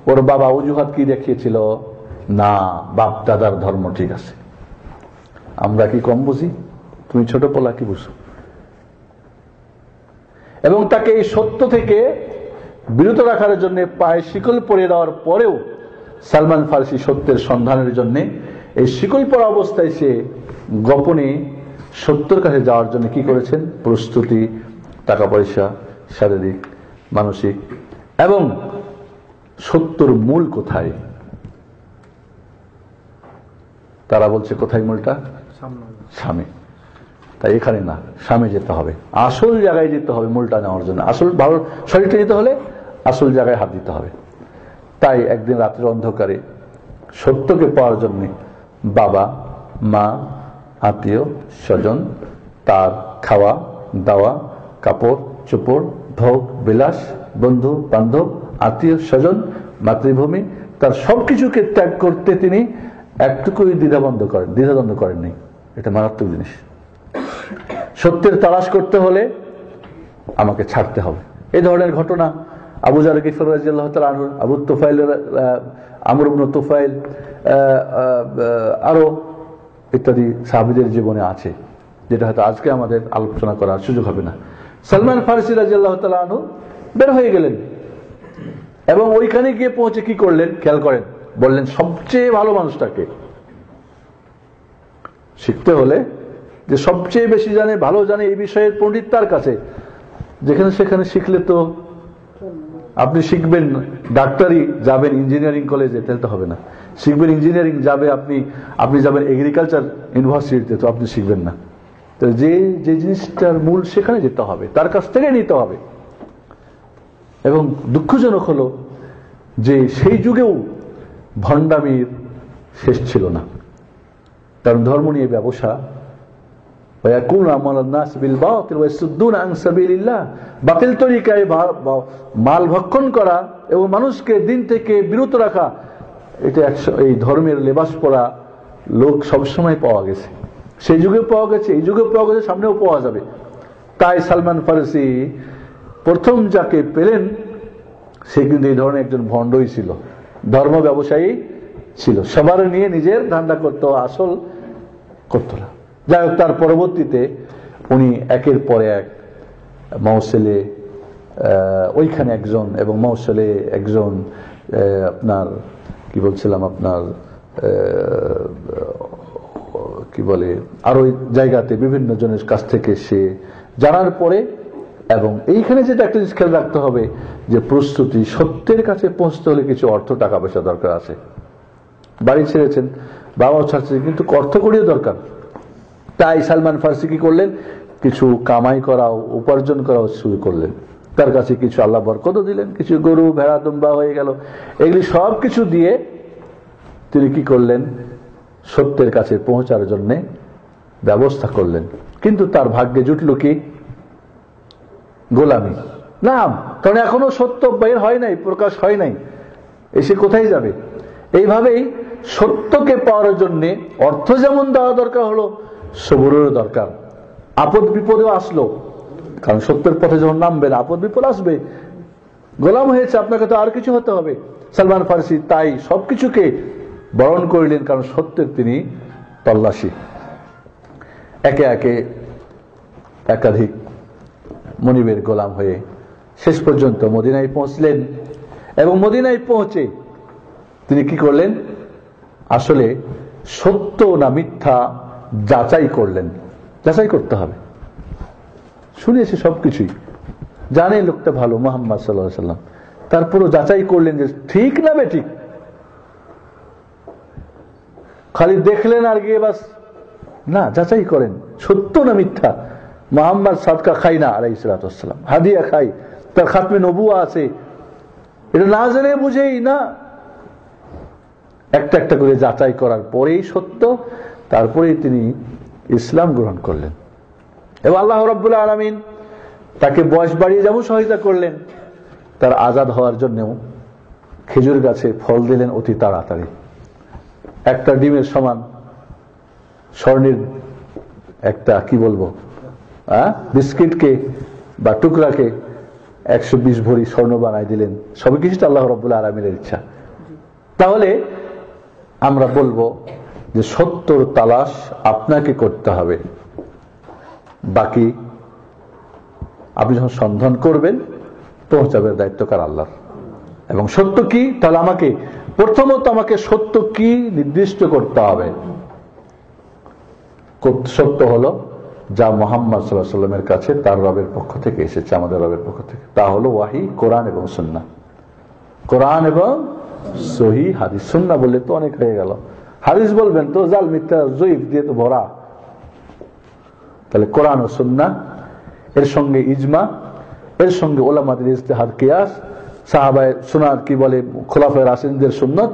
ওর বাবা অজুহাত কি দেখিয়েছিল? না, বাপ দাদার ধর্ম ঠিক আছে, আমরা কি কম বুঝি? তুমি ছোট পোলা কি বুঝো? এবং তাকে এই সত্য থেকে বিরত রাখার জন্য পায়ে শিকল পরিয়ে দেওয়ার পরেও সালমান ফারসি সত্যের সন্ধানের জন্য এই শিকল পরা অবস্থায় সে গোপনে সত্যের কাছে যাওয়ার জন্য কি করেছেন? প্রস্তুতি, টাকা পয়সা, শারীরিক, মানসিক, এবং সত্যর মূল কোথায়? তারা বলছে কোথায় মূলটা? স্বামী। তাই এখানে না, স্বামী যেতে হবে, আসল জায়গায় যেতে হবে মূলটা নেওয়ার জন্য। আসল ভালো শরীরটা নিতে হলে আসল জায়গায় হাত দিতে হবে। তাই একদিন রাত্রের অন্ধকারে সত্যকে পাওয়ার জন্য বাবা, মা, আত্মীয় স্বজন, তার খাওয়া দাওয়া, কাপড় চোপড়, ভোগ বিলাস, বন্ধু বান্ধব, আত্মীয় স্বজন, মাতৃভূমি, তার সবকিছুকে ত্যাগ করতে তিনি একটুকুই দ্বিধাদ্বন্দ্ব করেননি। এটা মারাত্মক জিনিস। সত্যের তালাশ করতে হলে আমাকে ছাড়তে হবে। এই ধরনের ঘটনা আবু যার গিফার রাদিয়াল্লাহু তাআলা আনহু, আবু তুফাইল, আমর ইবনে তুফাইল, আরো ইত্যাদি সাহাবীদের জীবনে আছে, যেটা হয়তো আজকে আমাদের আলোচনা করার সুযোগ হবে না। সালমান ফারসি রাদিয়াল্লাহু তাআলা আনহু বের হয়ে গেলেন এবং ওইখানে গিয়ে পৌঁছে কি করলেন খেয়াল করেন। বললেন সবচেয়ে ভালো মানুষটাকে শিখতে হলে, যে সবচেয়ে বেশি জানে, ভালো জানে এই বিষয়ের পণ্ডিত তার কাছে। যেখানে সেখানে শিখলে তো আপনি শিখবেন ডাক্তারি, যাবেন ইঞ্জিনিয়ারিং কলেজে, তাহলে তো হবে না। শিখবেন ইঞ্জিনিয়ারিং, আপনি যাবেন এগ্রিকালচার ইউনিভার্সিটিতে, তো আপনি শিখবেন না। তো যে জিনিসটার মূল সেখানে যেতে হবে, তার কাছ থেকে নিতে হবে। এবং দুঃখজনক হলো যে সেই যুগেও ভণ্ডামির শেষ ছিল না। কারণ ধর্ম নিয়ে ব্যবসা, বাতিল তরিকায় মাল ভক্ষণ করা এবং মানুষকে দিন থেকে বিরত রাখা, এটা এই ধর্মের লেবাস পরা লোক সবসময় পাওয়া গেছে। সেই যুগে পাওয়া গেছে, এই যুগে পাওয়া গেছে, সামনেও পাওয়া যাবে। তাই সালমান ফারসি প্রথম যাকে পেলেন সে কিন্তু এই ধরনের একজন ভণ্ডই ছিল, ধর্ম ব্যবসায়ী ছিল। সবার নিয়ে নিজের ধান্দা করত, আসল করত না। যাই হোক, তার পরবর্তীতে উনি একের পর এক মৌসেলে ওইখানে একজন, এবং মৌসেলে একজন, আপনার কি বলছিলাম, আপনার কি বলে, আরো জায়গাতে বিভিন্ন জনের কাছ থেকে সে জানার পরে, এবং এইখানে যেটা একটা জিনিস খেয়াল রাখতে হবে যে প্রস্তুতি, সত্যের কাছে পৌঁছতে হলে কিছু অর্থ টাকা পয়সা দরকার আছে। বাড়ি ছেড়েছেন, বাবাও ছাড়ছেন, কিন্তু অর্থ করিও দরকার। তাই সালমান ফারসি কি করলেন? কিছু কামাই করাও, উপার্জন করাও শুরু করলেন। তার কাছে কিছু আল্লাহ বরকতও দিলেন, কিছু গরু ভেড়া দুম্বা হয়ে গেল। এগুলি সব কিছু দিয়ে তিনি কি করলেন? সত্যের কাছে পৌঁছার জন্য ব্যবস্থা করলেন। কিন্তু তার ভাগ্যে জুটল কি? গোলামি। না, কারণ এখনো সত্য বের হয় নাই, প্রকাশ হয় নাই, এসে কোথায় যাবে? এইভাবেই সত্যকে পাওয়ার জন্য অর্থ যেমন দেওয়া দরকার হলো, সবরেরও দরকার। আপদ বিপদেও আসলো, কারণ সত্যের পথে যখন নামবেন আপদ বিপদ আসবে। গোলাম হয়েছে, আপনাকে তো আর কিছু হতে হবে। সালমান ফারসি তাই সবকিছুকে বরণ করিলেন, কারণ সত্যের তিনি তল্লাশি। একে একে একাধিক মনিবের গোলাম হয়ে শেষ পর্যন্ত মদিনায় পৌঁছলেন। এবং মদিনায় পৌঁছে তিনি কি করলেন? আসলে সত্য না মিথ্যা যাচাই করলেন। যাচাই করতে হবে, শুনেছে সবকিছুই, জানে লোকটা ভালো, মুহাম্মদ সাল্লাল্লাহু আলাইহি ওয়াসাল্লাম, তারপরও যাচাই করলেন যে ঠিক না বেঠিক। খালি দেখলেন আর গিয়ে বাস না, যাচাই করেন সত্য না মিথ্যা। মুহাম্মদ সাদকা খাই না আলাইহিস সালাতু ওয়াস সালাম, হাদিয়া খাই, তার খাতমে নবুয়া আছে, এটা না জেনে বুঝেই না। একটা একটা করে যাচাই করার পরেই সত্য, তারপরেই তিনি ইসলাম গ্রহণ করলেন। এবং আল্লাহ রাব্বুল আলামিন তাকে বয়স বাড়িয়ে যেমন সহায়তা করলেন, তার আজাদ হওয়ার জন্যও খেজুর গাছে ফল দিলেন অতি তাড়াতাড়ি। একটা ডিমের সমান স্বর্ণের একটা কি বলবো বিস্কিটকে বা টুকরাকে 120 ভরি স্বর্ণ বানায় দিলেন। সবই কিছুটা আল্লাহ রাব্বুল আলামিনের ইচ্ছা। তাহলে আমরা বলবো যে সত্যর তালাশ আপনাকে করতে হবে, বাকি আপনি যখন সন্ধান করবেন, পৌঁছাবের দায়িত্ব কার? আল্লাহর। এবং সত্য কি? তাহলে আমাকে প্রথমত সত্য কি নির্দিষ্ট করতে হবে। সত্য হলো যা মুহাম্মদ সাল্লাল্লাহু আলাইহি ওয়াসাল্লামের কাছে তার রবের পক্ষ থেকে এসেছে, আমাদের রবের পক্ষ থেকে। তা হলো ওয়াহি, কোরআন এবং সুন্নাহ। কোরআন এবং সহিহ হাদিস। সুন্নাহ বললে তো অনেক হয়ে গেল, হাদিস বলবেন তো জাল মিথ্যা জয়ীফ দিয়ে তো ভরা। তাহলে কোরআন ও সুন্নাহ, এর সঙ্গে ইজমা, এর সঙ্গে উলামাদের ইজতিহাদ, কিয়াস, সাহাবায়ে সুন্নাত কি বলে, খোলাফায়ে রাশিদিনদের সুন্নাত।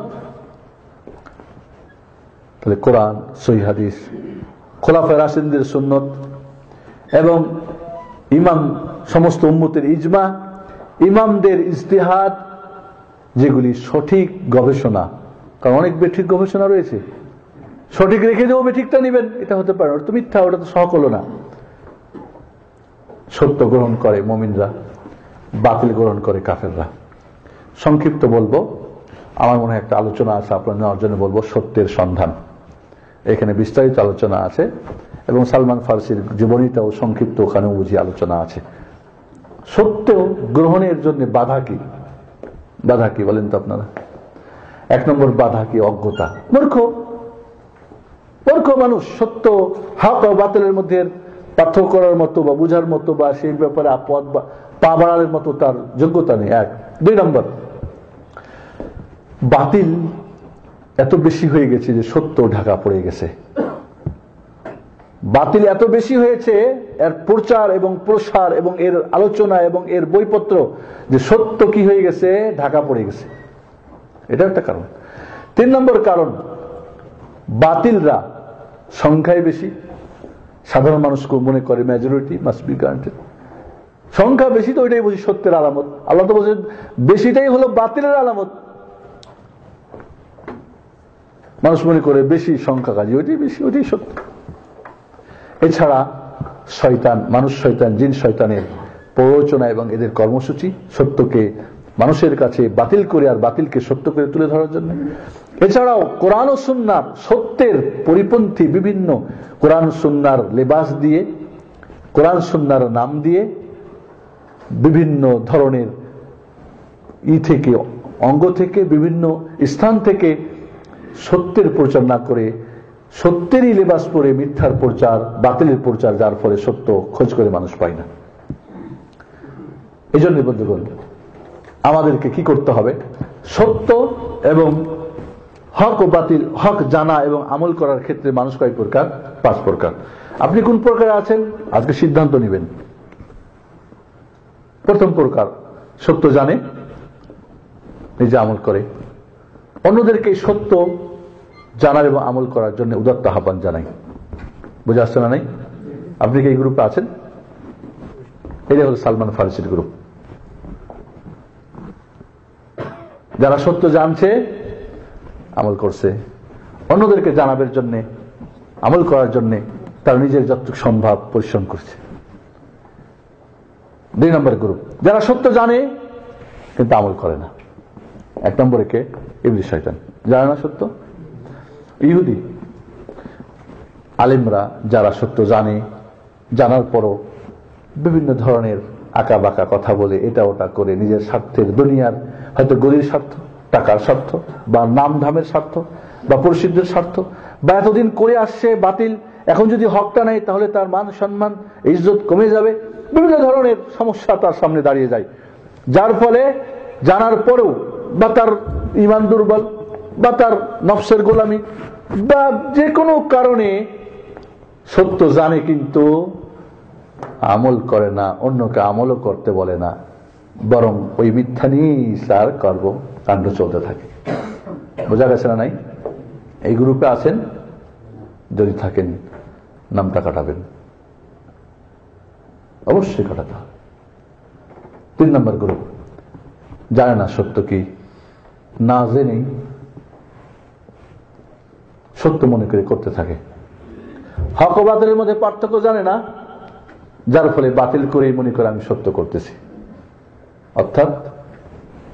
তাহলে কোরআন, সহিহ হাদিস, খোলাফায়ে রাশিদিনদের সুন্নাত এবং ইমাম সমস্ত উম্মতের ইজমা, ইমামদের ইজতিহাদ, যেগুলি সঠিক গবেষণা। কারণ অনেক বেঠিক গবেষণা রয়েছে, সঠিক রেখে দেবো বেঠিকটা নিবেন, এটা হতে পারে, ওটা তো মিথ্যা, ওটা তো সহক হলো না। সত্য গ্রহণ করে মুমিনরা, বাতিল গ্রহণ করে কাফেররা। সংক্ষিপ্ত বলবো, আমার মনে হয় একটা আলোচনা আছে আপনার নেওয়ার জন্য, বলবো সত্যের সন্ধান। এখানে বিস্তারিত আলোচনা আছে এবং সালমান ফারসির জীবনীটাও সংক্ষিপ্ত ওখানেও বুঝি আলোচনা আছে। সত্য গ্রহণের জন্য বাধা কি? বাধা কি বলেন তো আপনারা? 1 নম্বর বাধা কি? অজ্ঞতা। মূর্খ মানুষ সত্য হক ও বাতিলের মধ্যে পার্থক্য করার মতো বা বুঝার মতো বা সেই ব্যাপারে আপদ বা পা বাড়ানোর মতো তার যোগ্যতা নেই। 1। 2 নম্বর, বাতিল এত বেশি হয়ে গেছে যে সত্য ঢাকা পড়ে গেছে। বাতিল এত বেশি হয়েছে, এর প্রচার এবং প্রসার এবং এর আলোচনা এবং এর বইপত্র, যে সত্য কি হয়ে গেছে? ঢাকা পড়ে গেছে। এটা একটা কারণ। 3 নম্বর কারণ, বাতিলরা সংখ্যায় বেশি। সাধারণ মানুষকে মনে করে মেজরিটি মাস্ট বি গ্রান্টেড। সংখ্যা বেশি তো ওইটাই বুঝি সত্যের আলামত। আল্লাহ তো বলছেন বেশিটাই হলো বাতিলের আলামত। মানুষ মনে করে বেশি সংখ্যা কাজী ওইটাই বেশি, ওইটাই সত্য। এছাড়া শয়তান, মানুষ শয়তান, জিন শয়তানের প্ররোচনা এবং এদের কর্মসূচি সত্যকে মানুষের কাছে বাতিল করে আর বাতিলকে সত্য করে তুলে ধরার জন্য। এছাড়াও কোরআন ও সুন্নাহর সত্যের পরিপন্থী বিভিন্ন কোরআন সুন্নাহর লেবাস দিয়ে, কোরআন সুন্নাহর নাম দিয়ে বিভিন্ন ধরনের থেকে অঙ্গ থেকে বিভিন্ন স্থান থেকে সত্যের প্রচার না করে সত্যেরই লেবাস পরে মিথ্যার প্রচার, বাতিলের প্রচার, যার ফলে সত্য খোঁজ করে মানুষ পায় না। এই জন্য বন্ধুগণ, আমাদেরকে কি করতে হবে? সত্য এবং হক ও বাতিল, হক জানা এবং আমল করার ক্ষেত্রে মানুষ কয় প্রকার? 5 প্রকার। আপনি কোন প্রকারে আছেন আজকে সিদ্ধান্ত নেবেন। প্রথম প্রকার, সত্য জানে, নিজে আমল করে, অন্যদেরকে সত্য জানার এবং আমল করার জন্য উদাত্ত আহ্বান জানাই। বুঝে আসছে না? নাই? আপনি কি এই গ্রুপে আছেন? এটা হল সালমান ফারসির গ্রুপ। যারা সত্য জানছে, আমল করছে, অন্যদেরকে জানাবের জন্য, আমল করার জন্য তারা নিজের যতটুকু সম্ভব পরিশ্রম করছে। 2 নম্বর গ্রুপ, যারা সত্য জানে কিন্তু আমল করে না। 1 নম্বরে কে? ইবলিস শয়তান। জানে না সত্য। ইহুদি আলেমরা যারা সত্য জানে, জানার পরও বিভিন্ন ধরনের আঁকা বাঁকা কথা বলে, এটা ওটা করে নিজের স্বার্থের, দুনিয়ার হয়তো গরির স্বার্থ, টাকার স্বার্থ, বা নাম ধামের স্বার্থ, বা প্রসিদ্ধের স্বার্থ, বা এতদিন করে আসছে বাতিল, এখন যদি হকটা নেই তাহলে তার মান সম্মান ইজ্জত কমে যাবে, বিভিন্ন ধরনের সমস্যা তার সামনে দাঁড়িয়ে যায়। যার ফলে জানার পরেও বা তার ঈমান দুর্বল, বা তার নফসের গোলামি, বা যে কোনো কারণে সত্য জানে কিন্তু আমল করে না, অন্যকে আমলও করতে বলে না, বরং ওই মিথ্যা নিয়েই তার কর্মকাণ্ড চলতে থাকে। বোঝা গেছে না? নাই? এই গ্রুপে আছেন? যদি থাকেন নামটা কাটাবেন, অবশ্যই কাটাতে হবে। 3 নম্বর গ্রুপ, জানে না সত্য কি, না জেনেই সত্য মনে করে করতে থাকে। হক ও বাতিলের মধ্যে পার্থক্য জানে না, যার ফলে বাতিল করেই মনে করে আমি সত্য করতেছি। অর্থাৎ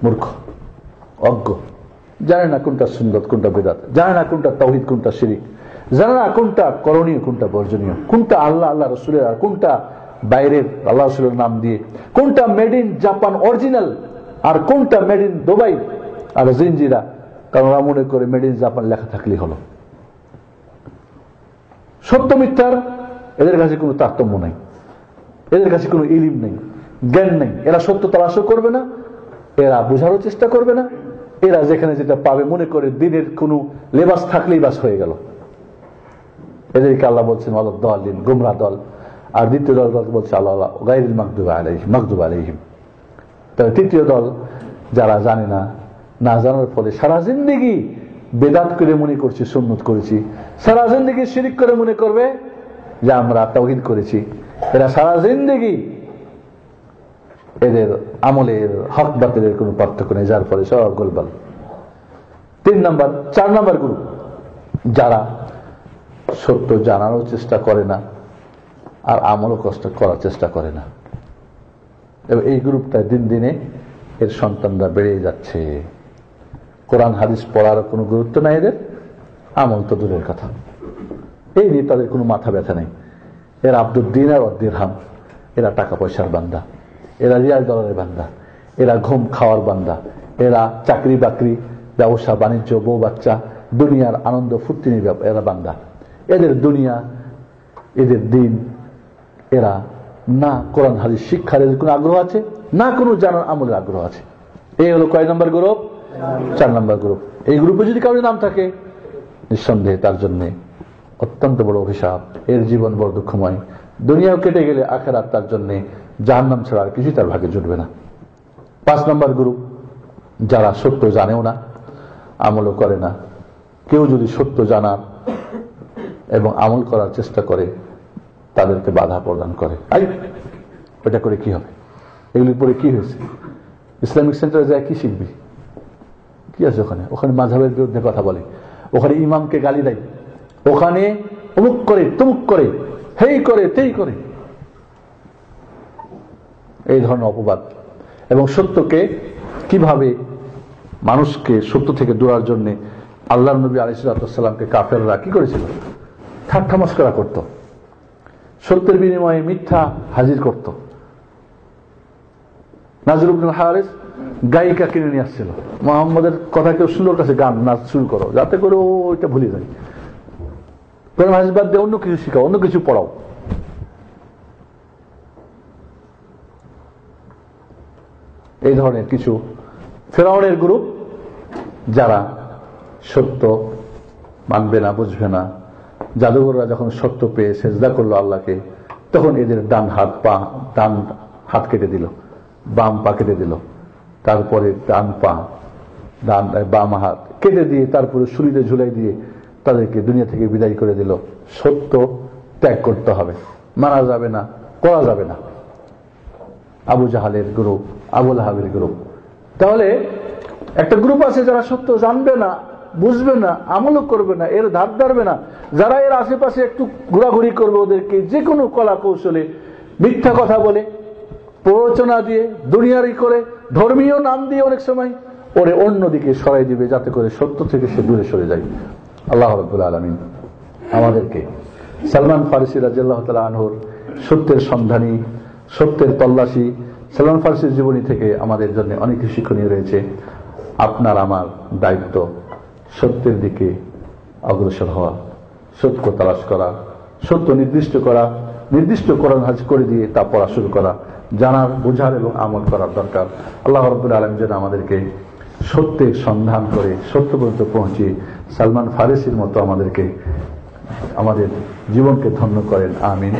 মূর্খ, অজ্ঞ, জানে না কোনটা সুন্নত কোনটা বিদআত, জানে না কোনটা তাওহীদ কোনটা শিরক, জানে না কোনটা করণীয়, কোনটা বর্জনীয়, কোনটা আল্লাহ রসুলের আর কোনটা বাইরের আল্লাহ রসুলের নাম দিয়ে, কোনটা মেড ইন জাপান অরিজিনাল আর কোনটা মেড ইন দুবাই আর জিনজিরা। কারণ ওরা মনে করে মেড ইন জাপান লেখা থাকলেই হলো। সত্য মিথ্যার এদের কাছে কোনো তারতম্য নাই, এদের কাছে কোনো ইলিম নেই, জ্ঞান নেই। এরা সত্য তালাশও করবে না, এরা বোঝারও চেষ্টা করবে না। এরা যেখানে যেটা পাবে মনে করে দিনের কোনো লেবাস থাকলেই বাস হয়ে গেল। এদেরকে আল্লাহ বলছেন দলিন, গুমরা দল। আর দ্বিতীয় দল বলছে আল্লাহ গায়রিল মাগদুব আলাইহিম। তবে তৃতীয় দল যারা জানে না, না জানার ফলে সারা জিন্দেগি বেদাত করে মনে করছি সুন্নত করেছি, সারা জিন্দেগি শিরিক করে মনে করবে যে আমরা তাওহীদ করেছি। এরা সারা জিন্দেগি এদের আমলের হক বাতিলের কোনো পার্থক্য নেই, যার ফলে সব গোলবাল। 4 নাম্বার গ্রুপ যারা সত্য জানারও চেষ্টা করে না আর আমলও কষ্ট করার চেষ্টা করে না। এবং এই গ্রুপটা দিন দিনে এর সন্তানরা বেড়ে যাচ্ছে। কোরআন হাদিস পড়ার কোনো গুরুত্ব নাই এদের, আমল তো দূরের কথা। এই নিয়ে তাদের কোনো মাথা ব্যথা নেই। এরা আব্দুদ দিনার ওয়াদ দিরহাম, এরা টাকা পয়সার বান্দা, এরা রিয়াল ডলারের বান্দা, এরা ঘুম খাওয়ার বান্দা, এরা চাকরি বাকরি ব্যবসা বাণিজ্য বউ বাচ্চা দুনিয়ার আনন্দ ফুর্তি নিয়ে এরা বান্দা। এদের দুনিয়া, এদের দিন, এরা না কোরআন হাদিস শিক্ষার এদের কোনো আগ্রহ আছে, না কোনো জানার আমলের আগ্রহ আছে। এই হলো কয় নম্বর গ্রুপ? 4 নম্বর গ্রুপ। এই গ্রুপে যদি কারোর নাম থাকে, নিঃসন্দেহে তার জন্য অত্যন্ত বড় অভিশাপ। এর জীবন বড় দুঃখময়। দুনিয়াও কেটে গেলে আখিরাত তার জন্য জাহান্নাম ছাড়া আর কিছুই তার ভাগ্যে জুটবে না। 5 নম্বর গ্রুপ যারা সত্য জানেও না, আমলও করে না। কেউ যদি সত্য জানার এবং আমল করার চেষ্টা করে, তাদেরকে বাধা প্রদান করে। ওটা করে কি হবে? এগুলির পরে কি হয়েছে? ইসলামিক সেন্টারে যায় কি শিখবি? কি আছে ওখানে? ওখানে মাযহাবের বিরুদ্ধে কথা বলে, ওখানে ইমামকে গালি দেয়, ওখানে অমুক করে তমুক করে, হেই করে তেই করে, এই ধরনের অপবাদ। এবং সত্যকে কিভাবে মানুষকে সত্য থেকে দূরার জন্য আল্লাহর নবী আলাইহিস সালামকে কাফেররা কি করেছিল? ঠাট্টা মশকরা করত, সত্যের বিনিময়ে মিথ্যা হাজির করত। নাজর ইবনে হারিস গায়িকা কিনে নিয়ে আসছিল, মুহাম্মদের কথা কেউ সুন্দর কাছে গান নাচ শুরু করো, যাতে করে ও ওইটা ভুলে যায়। কোরআন হাদিস বাদ দিয়ে অন্য কিছু শিখাও, অন্য কিছু পড়াও। এই ধরনের কিছু ফেরাউনের গ্রুপ যারা সত্য মানবে না, বুঝবে না। জাদুঘররা যখন সত্য পেয়ে সেজদা করলো আল্লাহকে, তখন এদের ডান হাত কেটে দিল, বাম পা কেটে দিল, তারপরে বাম হাত কেটে দিয়ে তারপরে ছুরিতে ঝুলাই দিয়ে তাদেরকে দুনিয়া থেকে বিদায় করে দিল। সত্য ত্যাগ করতে হবে, মানা যাবে না, করা যাবে না। আবু জাহালের গ্রুপ, আবু লাহাবের গ্রুপ। তাহলে একটা গ্রুপ আছে যারা সত্য জানবে না, বুঝবে না, আমলও করবে না, এর ধার ধারবে না। যারা এর আশেপাশে একটু ঘোরাঘুরি করবে, ওদেরকে যে কোনো কলা কৌশলে মিথ্যা কথা বলে, প্ররোচনা দিয়ে, দুনিয়ারি করে, ধর্মীয় নাম দিয়ে অনেক সময় ওরে অন্যদিকে সরাই দিবে, যাতে করে সত্য থেকে সে দূরে সরে যায়। আল্লাহ রাব্বুল আলামিন আমাদেরকে সালমান ফারসি রাদিয়াল্লাহু তাআলা আনহুর সত্যের সন্ধানী, সত্যের তল্লাশি, সালমান ফারসির জীবনী থেকে আমাদের জন্য অনেক শিক্ষণীয় রয়েছে। আপনার আমার দায়িত্ব সত্যের দিকে অগ্রসর হওয়া, সত্য তালাশ করা, সত্য নির্দিষ্ট করা, নির্দিষ্ট কোরআন হাদিস করে দিয়ে তা পড়া শুরু করা, জানার, বোঝার এবং আমল করার দরকার। আল্লাহ রাব্বুল আলামিন যেন আমাদেরকে সত্যের সন্ধান করে সত্য পর্যন্ত পৌঁছে সালমান ফারসির মতো আমাদের জীবনকে ধন্য করেন। আমিন।